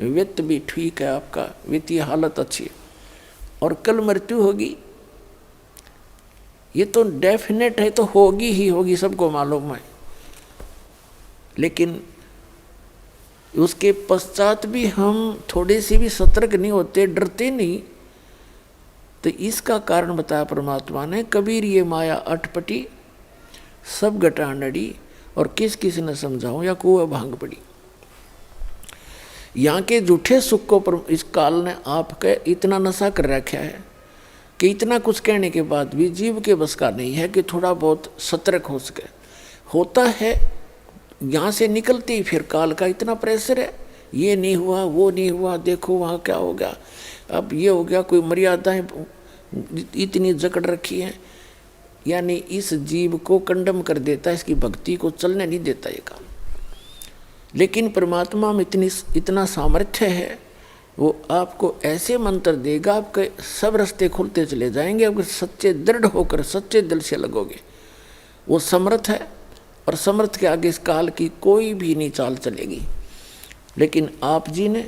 वित्त भी ठीक है, आपका वित्तीय हालत अच्छी है, और कल मृत्यु होगी, ये तो डेफिनेट है, तो होगी ही होगी, सबको मालूम है। लेकिन उसके पश्चात भी हम थोड़े से भी सतर्क नहीं होते, डरते नहीं। तो इसका कारण बताया परमात्मा ने, कबीर ये माया अटपटी सब गटानड़ी, और किस किस ने समझाऊं या कुएं भांग पड़ी। यहाँ के झूठे सुख को इस काल ने आपके इतना नशा कर रखा है कि इतना कुछ कहने के बाद भी जीव के बस का नहीं है कि थोड़ा बहुत सतर्क हो सके। होता है यहाँ से निकलते ही फिर काल का इतना प्रेशर है, ये नहीं हुआ, वो नहीं हुआ, देखो वहाँ क्या हो गया, अब ये हो गया, कोई मर्यादाएं इतनी जकड़ रखी है, यानी इस जीव को कंडम कर देता है, इसकी भक्ति को चलने नहीं देता ये काम। लेकिन परमात्मा में इतना सामर्थ्य है, वो आपको ऐसे मंत्र देगा, आपके सब रास्ते खुलते चले जाएंगे, अगर सच्चे दृढ़ होकर सच्चे दिल से लगोगे। वो समर्थ है, और समर्थ के आगे इस काल की कोई भी नहीं चाल चलेगी। लेकिन आप जी ने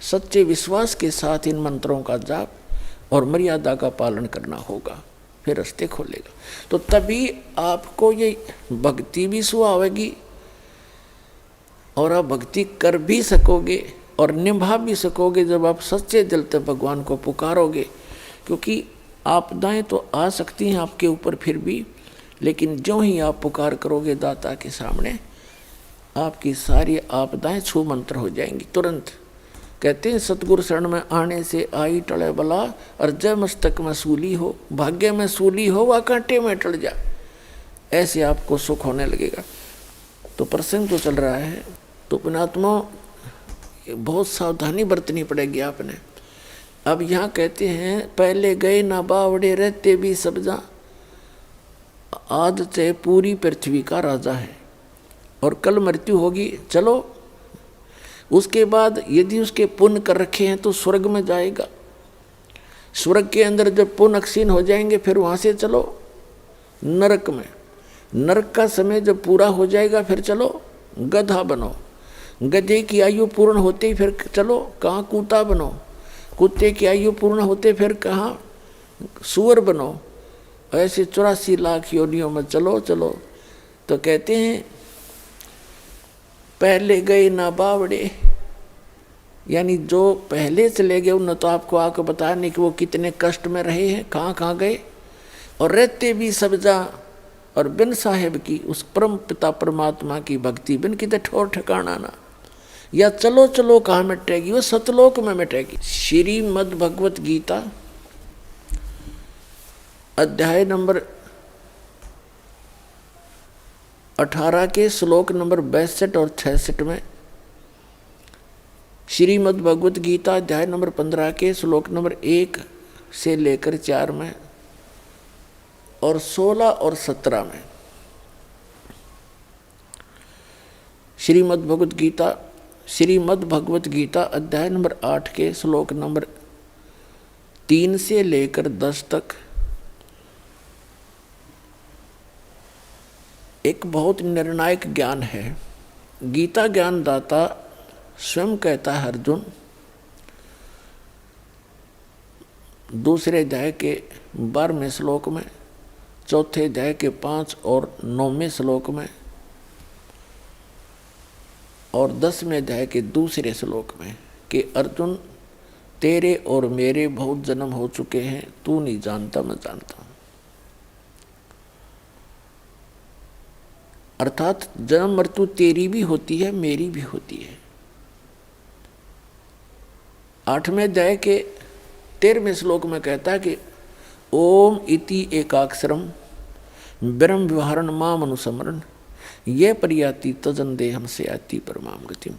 सच्चे विश्वास के साथ इन मंत्रों का जाप और मर्यादा का पालन करना होगा, फिर रास्ते खोलेगा। तो तभी आपको ये भक्ति भी सुहावेगी, और आप भक्ति कर भी सकोगे और निभा भी सकोगे जब आप सच्चे दिल से भगवान को पुकारोगे। क्योंकि आपदाएं तो आ सकती हैं आपके ऊपर फिर भी, लेकिन जो ही आप पुकार करोगे दाता के सामने, आपकी सारी आपदाएं छू मंत्र हो जाएंगी तुरंत। कहते हैं सतगुरु शरण में आने से आई टले बला, और जय मस्तक में सूली हो, भाग्य में सूली हो व कांटे में टल जा, ऐसे आपको सुख होने लगेगा। तो प्रसंग तो चल रहा है, तो पुण्यात्मा बहुत सावधानी बरतनी पड़ेगी आपने। अब यहाँ कहते हैं पहले गए ना बावड़े रहते भी सब जा, आज से पूरी पृथ्वी का राजा है, और कल मृत्यु होगी। चलो उसके बाद यदि उसके पुण्य कर रखे हैं तो स्वर्ग में जाएगा, स्वर्ग के अंदर जब पुण्य क्षीण हो जाएंगे फिर वहाँ से चलो नरक में, नरक का समय जब पूरा हो जाएगा फिर चलो गधा बनो, गधे की आयु पूर्ण होते ही फिर चलो कहाँ कुत्ता बनो, कुत्ते की आयु पूर्ण होते फिर कहाँ सूअर बनो, ऐसे 84 लाख योनियों में चलो चलो। तो कहते हैं पहले गए ना बावड़े, यानी जो पहले चले गए उन्होंने तो आपको आकर बताया नहीं कि वो कितने कष्ट में रहे हैं, कहाँ कहाँ गए, और रहते भी सब जा और बिन साहेब की उस परम पिता परमात्मा की भक्ति बिन कितने ठोर ठिकाना ना, या चलो चलो कहाँ मिटेगी, वो सतलोक में मिटेगी। श्रीमद् भगवत गीता अध्याय नंबर 18 के श्लोक नंबर 62 और 66 में, श्रीमद् भगवत गीता अध्याय नंबर 15 के श्लोक नंबर 1 से लेकर 4 में, और 16 और 17 में। श्रीमद् भगवत गीता अध्याय नंबर 8 के श्लोक नंबर 3 से लेकर 10 तक एक बहुत निर्णायक ज्ञान है। गीता ज्ञान दाता स्वयं कहता है अर्जुन, दूसरे अध्याय के 12वें श्लोक में, चौथे अध्याय के 5 और 9वें श्लोक में, और 10वें अध्याय के दूसरे श्लोक में कि अर्जुन तेरे और मेरे बहुत जन्म हो चुके हैं, तू नहीं जानता मैं जानता हूं। अर्थात जन्म मृत्यु तेरी भी होती है मेरी भी होती है। 8वें अध्याय के 13वें श्लोक में कहता है कि ओम इति एकाक्षरम ब्रह्म व्यवहारण माम अनुस्मरण ये परियाति तजन देहम से आती परमाम गतिम।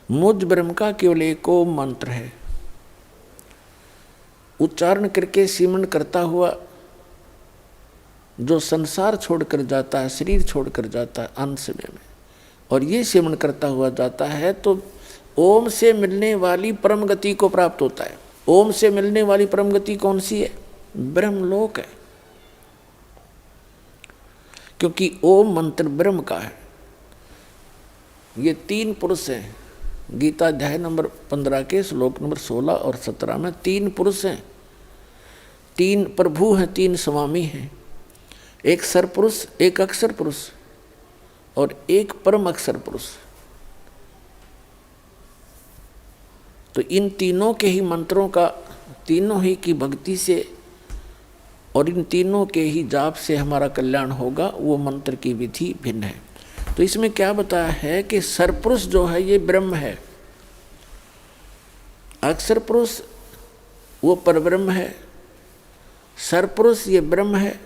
मुझ ब्रह्म का केवल एक ओम मंत्र है, उच्चारण करके सिमरण करता हुआ जो संसार छोड़कर जाता है, शरीर छोड़कर जाता है अंत समय में, और ये सिमरण करता हुआ जाता है तो ओम से मिलने वाली परम गति को प्राप्त होता है। ओम से मिलने वाली परम गति कौन सी है? ब्रह्मलोक है, क्योंकि ओम मंत्र ब्रह्म का है। ये 3 पुरुष हैं। गीता अध्याय नंबर 15 के श्लोक नंबर 16 और 17 में 3 पुरुष हैं, 3 प्रभु हैं, 3 स्वामी हैं, एक सरपुरुष, एक अक्षर पुरुष और एक परम अक्षर पुरुष। तो इन तीनों के ही मंत्रों का, तीनों ही की भक्ति से और इन तीनों के ही जाप से हमारा कल्याण होगा। वो मंत्र की विधि भिन्न है। तो इसमें क्या बताया है कि सरपुरुष जो है ये ब्रह्म है, अक्षर पुरुष वो परब्रह्म है, सरपुरुष ये ब्रह्म है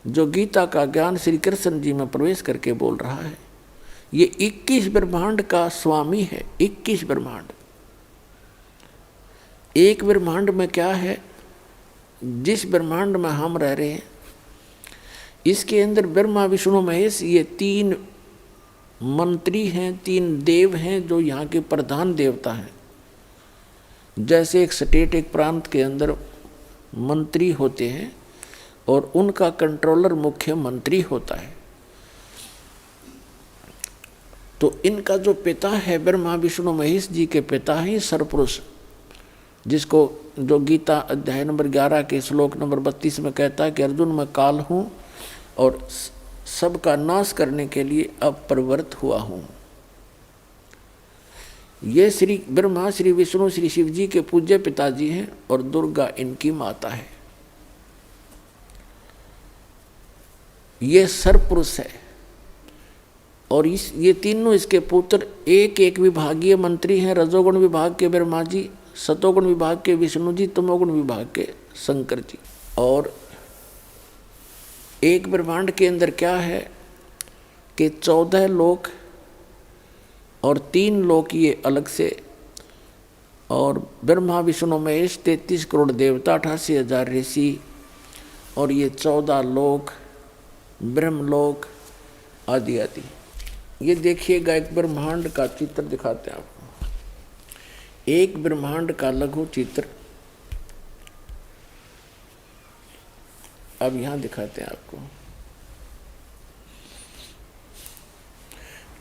जो गीता का ज्ञान श्री कृष्ण जी में प्रवेश करके बोल रहा है। ये 21 ब्रह्मांड का स्वामी है। 21 ब्रह्मांड, एक ब्रह्मांड में क्या है, जिस ब्रह्मांड में हम रह रहे हैं इसके अंदर ब्रह्मा विष्णु महेश ये 3 मंत्री हैं, 3 देव हैं जो यहाँ के प्रधान देवता हैं। जैसे एक स्टेट, एक प्रांत के अंदर मंत्री होते हैं और उनका कंट्रोलर मुख्यमंत्री होता है, तो इनका जो पिता है ब्रह्मा विष्णु महेश जी के पिता है सरपुरुष, जिसको जो गीता अध्याय नंबर 11 के श्लोक नंबर 32 में कहता है कि अर्जुन मैं काल हूँ और सबका नाश करने के लिए अब प्रवृत्त हुआ हूँ। ये श्री ब्रह्मा, श्री विष्णु, श्री शिव जी के पूज्य पिताजी हैं और दुर्गा इनकी माता है। ये सरपुरुष है और ये तीनों इसके पुत्र एक एक विभागीय मंत्री हैं। रजोगुण विभाग के ब्रह्मा जी, सतोगुण विभाग के विष्णु जी, तमोगुण विभाग के शंकर जी। और एक ब्रह्मांड के अंदर क्या है कि 14 लोक और 3 लोक ये अलग से, और ब्रह्मा विष्णु महेश 33 करोड़ देवता, 88,000 ऋषि, और ये 14 लोक, ब्रह्मलोक आदि आदि। ये देखिएगा एक ब्रह्मांड का चित्र दिखाते हैं आपको, एक ब्रह्मांड का लघु चित्र अब यहाँ दिखाते हैं आपको।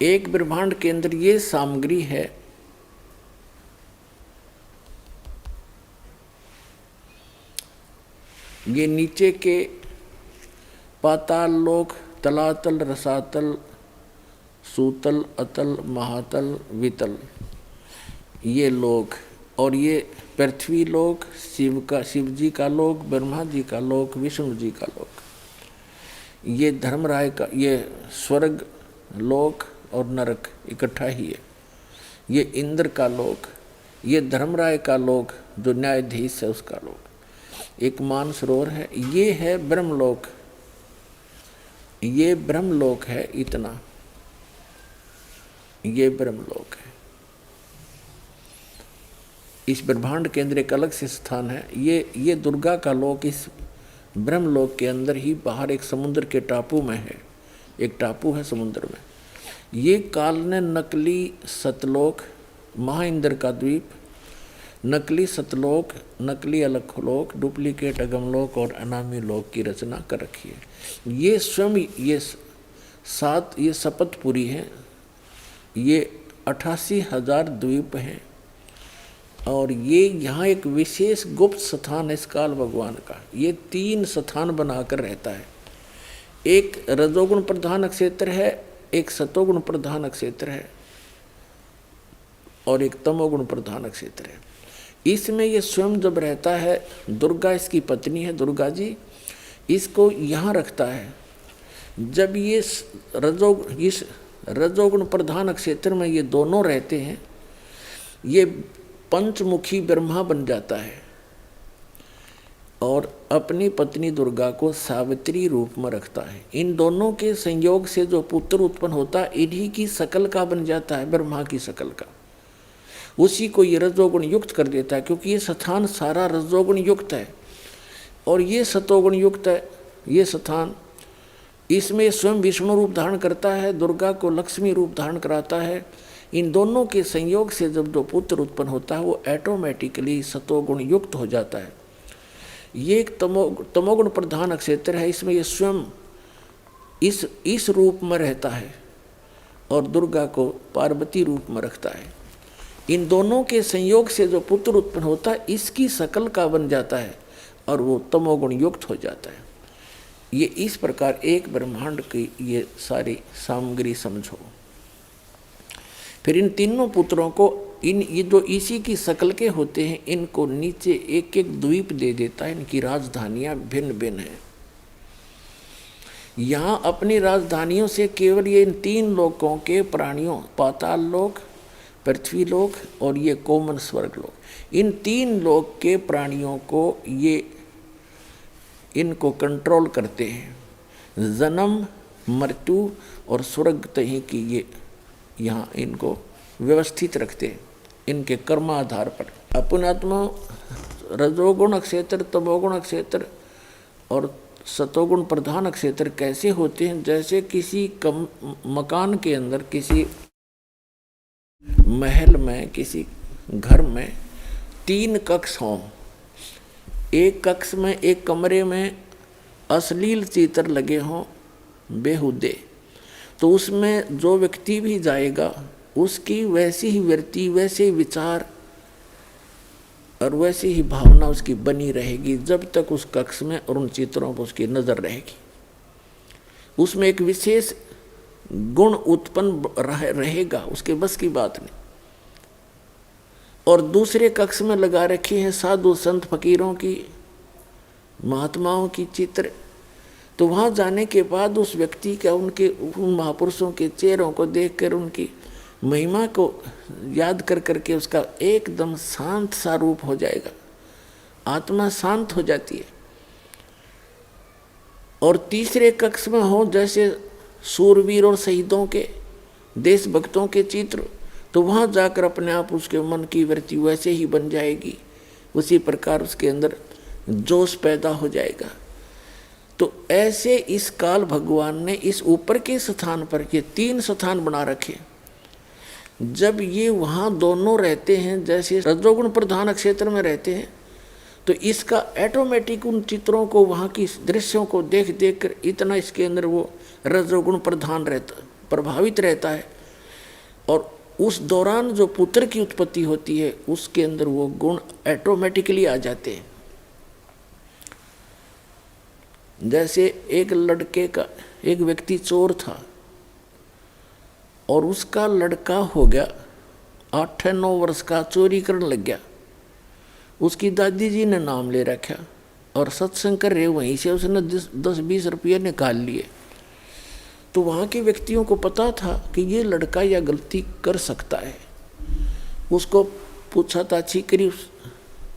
एक ब्रह्मांड के अंदर ये सामग्री है, ये नीचे के पाताल लोक, तलातल, रसातल, सूतल, अतल, महातल, वितल, ये लोक, और ये पृथ्वी लोक, शिव जी का लोक, ब्रह्मा जी का लोक, विष्णु जी का लोक, ये धर्मराय का, ये स्वर्ग लोक और नरक इकट्ठा ही है। ये इंद्र का लोक, ये धर्मराय का लोक जो न्यायाधीश है उसका लोक, एक मानसरोवर है, ये है ब्रह्मलोक, ये ब्रह्मलोक है, इतना ये ब्रह्मलोक है। इस ब्रह्मांड के अंदर एक अलग से स्थान है, ये दुर्गा का लोक इस ब्रह्मलोक के अंदर ही बाहर एक समुद्र के टापू में है, एक टापू है समुद्र में। ये काल ने नकली सतलोक, महाइंद्र का द्वीप, नकली सतलोक, नकली अलखलोक, डुप्लीकेट अगमलोक और अनामी लोक की रचना कर रखी है। ये स्वयं ये शपथपुरी है, ये 88,000 द्वीप हैं, और ये यहाँ एक विशेष गुप्त स्थान है इस काल भगवान का। ये 3 स्थान बनाकर रहता है, एक रजोगुण प्रधान क्षेत्र है, एक सतोगुण प्रधान क्षेत्र है, और एक तमोगुण प्रधान क्षेत्र है। इसमें ये स्वयं जब रहता है, दुर्गा इसकी पत्नी है, दुर्गा जी इसको यहाँ रखता है। जब ये इस रजोगुण प्रधान क्षेत्र में ये दोनों रहते हैं, ये पंचमुखी ब्रह्मा बन जाता है और अपनी पत्नी दुर्गा को सावित्री रूप में रखता है। इन दोनों के संयोग से जो पुत्र उत्पन्न होता है, इन्हीं की शकल का बन जाता है, ब्रह्मा की शकल का। उसी को ये रजोगुण युक्त कर देता है, क्योंकि ये स्थान सारा रजोगुण युक्त है और ये सतोगुण युक्त है। ये स्थान, इसमें स्वयं विष्णु रूप धारण करता है, दुर्गा को लक्ष्मी रूप धारण कराता है। इन दोनों के संयोग से जब जो पुत्र उत्पन्न होता है वो ऑटोमेटिकली सतोगुण युक्त हो जाता है। ये एक तमोगुण प्रधान क्षेत्र है, इसमें ये स्वयं इस रूप में रहता है और दुर्गा को पार्वती रूप में रखता है। इन दोनों के संयोग से जो पुत्र उत्पन्न होता है इसकी शकल का बन जाता है और वो तमोगुण युक्त हो जाता है। ये इस प्रकार एक ब्रह्मांड की ये सारी सामग्री समझो। फिर इन तीनों पुत्रों को ये जो इसी की शकल के होते हैं, इनको नीचे एक एक द्वीप दे देता है। इनकी राजधानियां भिन्न भिन्न हैं। यहाँ अपनी राजधानियों से केवल ये इन 3 लोकों के प्राणियों, पाताल लोक, पृथ्वी लोक और ये कोमन स्वर्ग लोक, इन 3 लोक के प्राणियों को ये इनको कंट्रोल करते हैं। जन्म, मृत्यु और स्वर्ग तही की ये यहाँ इनको व्यवस्थित रखते हैं इनके कर्माधार पर। अपनात्मा रजोगुण क्षेत्र, तमोगुण क्षेत्र और सतोगुण प्रधान क्षेत्र कैसे होते हैं? जैसे किसी मकान के अंदर, किसी महल में, किसी घर में 3 कक्ष हों। एक कक्ष में, एक कमरे में अश्लील चित्र लगे हों बेहुदे, तो उसमें जो व्यक्ति भी जाएगा उसकी वैसी ही वृत्ति, वैसे ही विचार और वैसी ही भावना उसकी बनी रहेगी जब तक उस कक्ष में और उन चित्रों पर उसकी नज़र रहेगी। उसमें एक विशेष गुण उत्पन्न रहेगा, उसके बस की बात नहीं। और दूसरे कक्ष में लगा रखी हैं साधु संत फकीरों की, महात्माओं की चित्र, तो वहाँ जाने के बाद उस व्यक्ति का, उन महापुरुषों के चेहरों को देखकर उनकी महिमा को याद कर करके उसका एकदम शांत सा रूप हो जाएगा, आत्मा शांत हो जाती है। और तीसरे कक्ष में हो जैसे सूरवीर और शहीदों के, देशभक्तों के चित्र, तो वहाँ जाकर अपने आप उसके मन की वृत्ति वैसे ही बन जाएगी, उसी प्रकार उसके अंदर जोश पैदा हो जाएगा। तो ऐसे इस काल भगवान ने इस ऊपर के स्थान पर ये 3 स्थान बना रखे। जब ये वहाँ दोनों रहते हैं, जैसे रजोगुण प्रधान क्षेत्र में रहते हैं, तो इसका ऑटोमेटिक उन चित्रों को, वहाँ की दृश्यों को देख देख कर इतना इसके अंदर वो रजोगुण प्रधान रहता, प्रभावित रहता है और उस दौरान जो पुत्र की उत्पत्ति होती है उसके अंदर वो गुण ऑटोमेटिकली आ जाते हैं। जैसे एक लड़के का, एक व्यक्ति चोर था और उसका लड़का हो गया 8-9 वर्ष का, चोरी करने लग गया। उसकी दादी जी ने नाम ले रखा और सत्संग कर रहे, वहीं से उसने 10-20 रुपये निकाल लिए। तो वहाँ के व्यक्तियों को पता था कि ये लड़का यह गलती कर सकता है। उसको पूछा ताछी करी,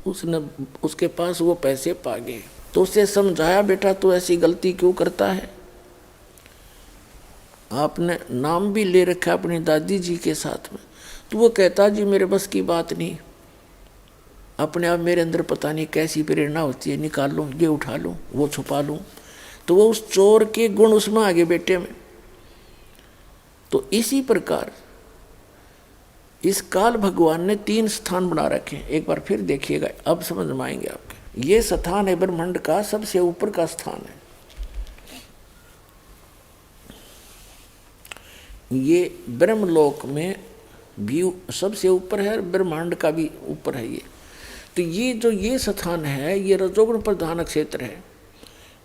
उसने उसके पास वो पैसे पा गए। तो उसे समझाया, बेटा तू ऐसी गलती क्यों करता है, आपने नाम भी ले रखा अपनी दादी जी के साथ में। तो वो कहता जी मेरे बस की बात नहीं, अपने आप मेरे अंदर पता नहीं कैसी प्रेरणा होती है, निकाल लूँ, ये उठा लूँ, वो छुपा लूँ। तो वो उस चोर के गुण उसमें आगे बेटे में। तो इसी प्रकार इस काल भगवान ने 3 स्थान बना रखे। एक बार फिर देखिएगा, अब समझ में आएंगे आपके। ये स्थान है ब्रह्मांड का सबसे ऊपर का स्थान है। ये ब्रह्मलोक में भी सबसे ऊपर है, ब्रह्मांड का भी ऊपर है ये। तो ये जो ये स्थान है ये रजोगुण प्रधान क्षेत्र है।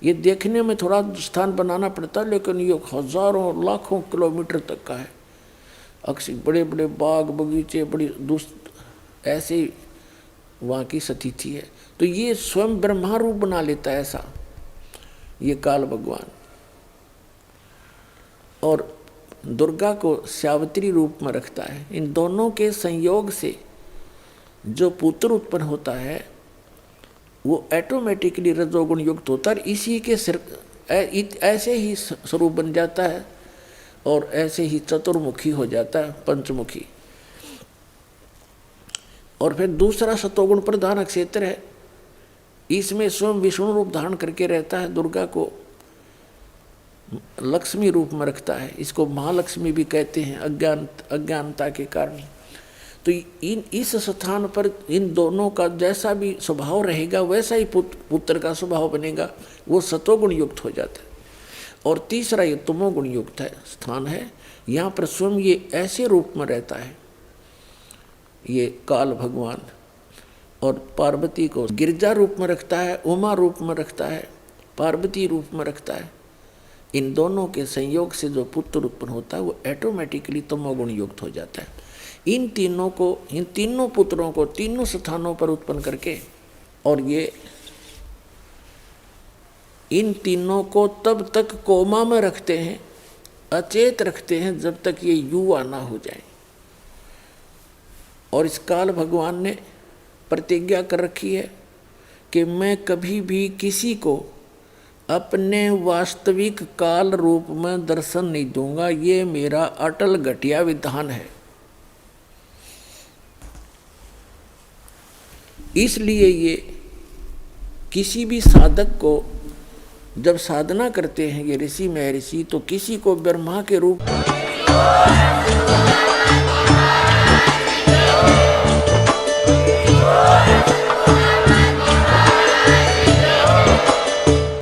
ये देखने में थोड़ा स्थान बनाना पड़ता है, लेकिन ये हजारों लाखों किलोमीटर तक का है। अक्सर बड़े बड़े बाग बगीचे, बड़ी ऐसे वहाँ की स्थिति है। तो ये स्वयं ब्रह्मा रूप बना लेता है ऐसा ये काल भगवान, और दुर्गा को सावित्री रूप में रखता है। इन दोनों के संयोग से जो पुत्र उत्पन्न होता है वो ऑटोमेटिकली रजोगुण युक्त होता है, इसी के ऐसे ही स्वरूप बन जाता है और ऐसे ही चतुर्मुखी हो जाता है, पंचमुखी। और फिर दूसरा सतोगुण प्रधान क्षेत्र है, इसमें स्वयं विष्णु रूप धारण करके रहता है, दुर्गा को लक्ष्मी रूप में रखता है। इसको महालक्ष्मी भी कहते हैं अज्ञानता के कारण। तो इस स्थान पर इन दोनों का जैसा भी स्वभाव रहेगा वैसा ही पुत्र का स्वभाव बनेगा, वो सतोगुण युक्त हो जाता है। और तीसरा ये तमोगुण युक्त है स्थान है, यहाँ पर स्वयं ये ऐसे रूप में रहता है ये काल भगवान, और पार्वती को गिरजा रूप में रखता है, उमा रूप में रखता है, पार्वती रूप में रखता है। इन दोनों के संयोग से जो पुत्र उत्पन्न होता है वो ऑटोमेटिकली तमोगुण युक्त हो जाता है। इन तीनों पुत्रों को तीनों स्थानों पर उत्पन्न करके, और ये इन तीनों को तब तक कोमा में रखते हैं, अचेत रखते हैं, जब तक ये युवा ना हो जाए। और इस काल भगवान ने प्रतिज्ञा कर रखी है कि मैं कभी भी किसी को अपने वास्तविक काल रूप में दर्शन नहीं दूंगा, ये मेरा अटल घटिया विधान है। इसलिए ये किसी भी साधक को जब साधना करते हैं ये ऋषि महर्षि, तो किसी को ब्रह्मा के रूप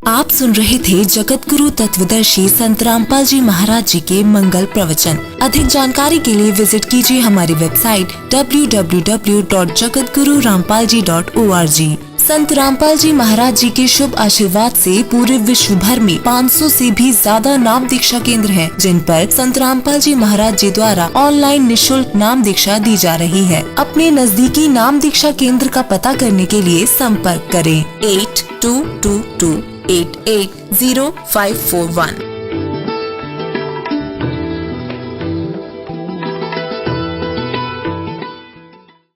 आप सुन रहे थे जगत गुरु तत्वदर्शी संत रामपाल जी महाराज जी के मंगल प्रवचन। अधिक जानकारी के लिए विजिट कीजिए हमारी वेबसाइट www.jagatgururampalji.org। संत रामपाल जी महाराज जी के शुभ आशीर्वाद से पूरे विश्व भर में 500 से भी ज्यादा नाम दीक्षा केंद्र हैं, जिन पर संत रामपाल जी महाराज जी द्वारा ऑनलाइन निशुल्क नाम दीक्षा दी जा रही है। अपने नजदीकी नाम दीक्षा केंद्र का पता करने के लिए संपर्क करें 8222880541।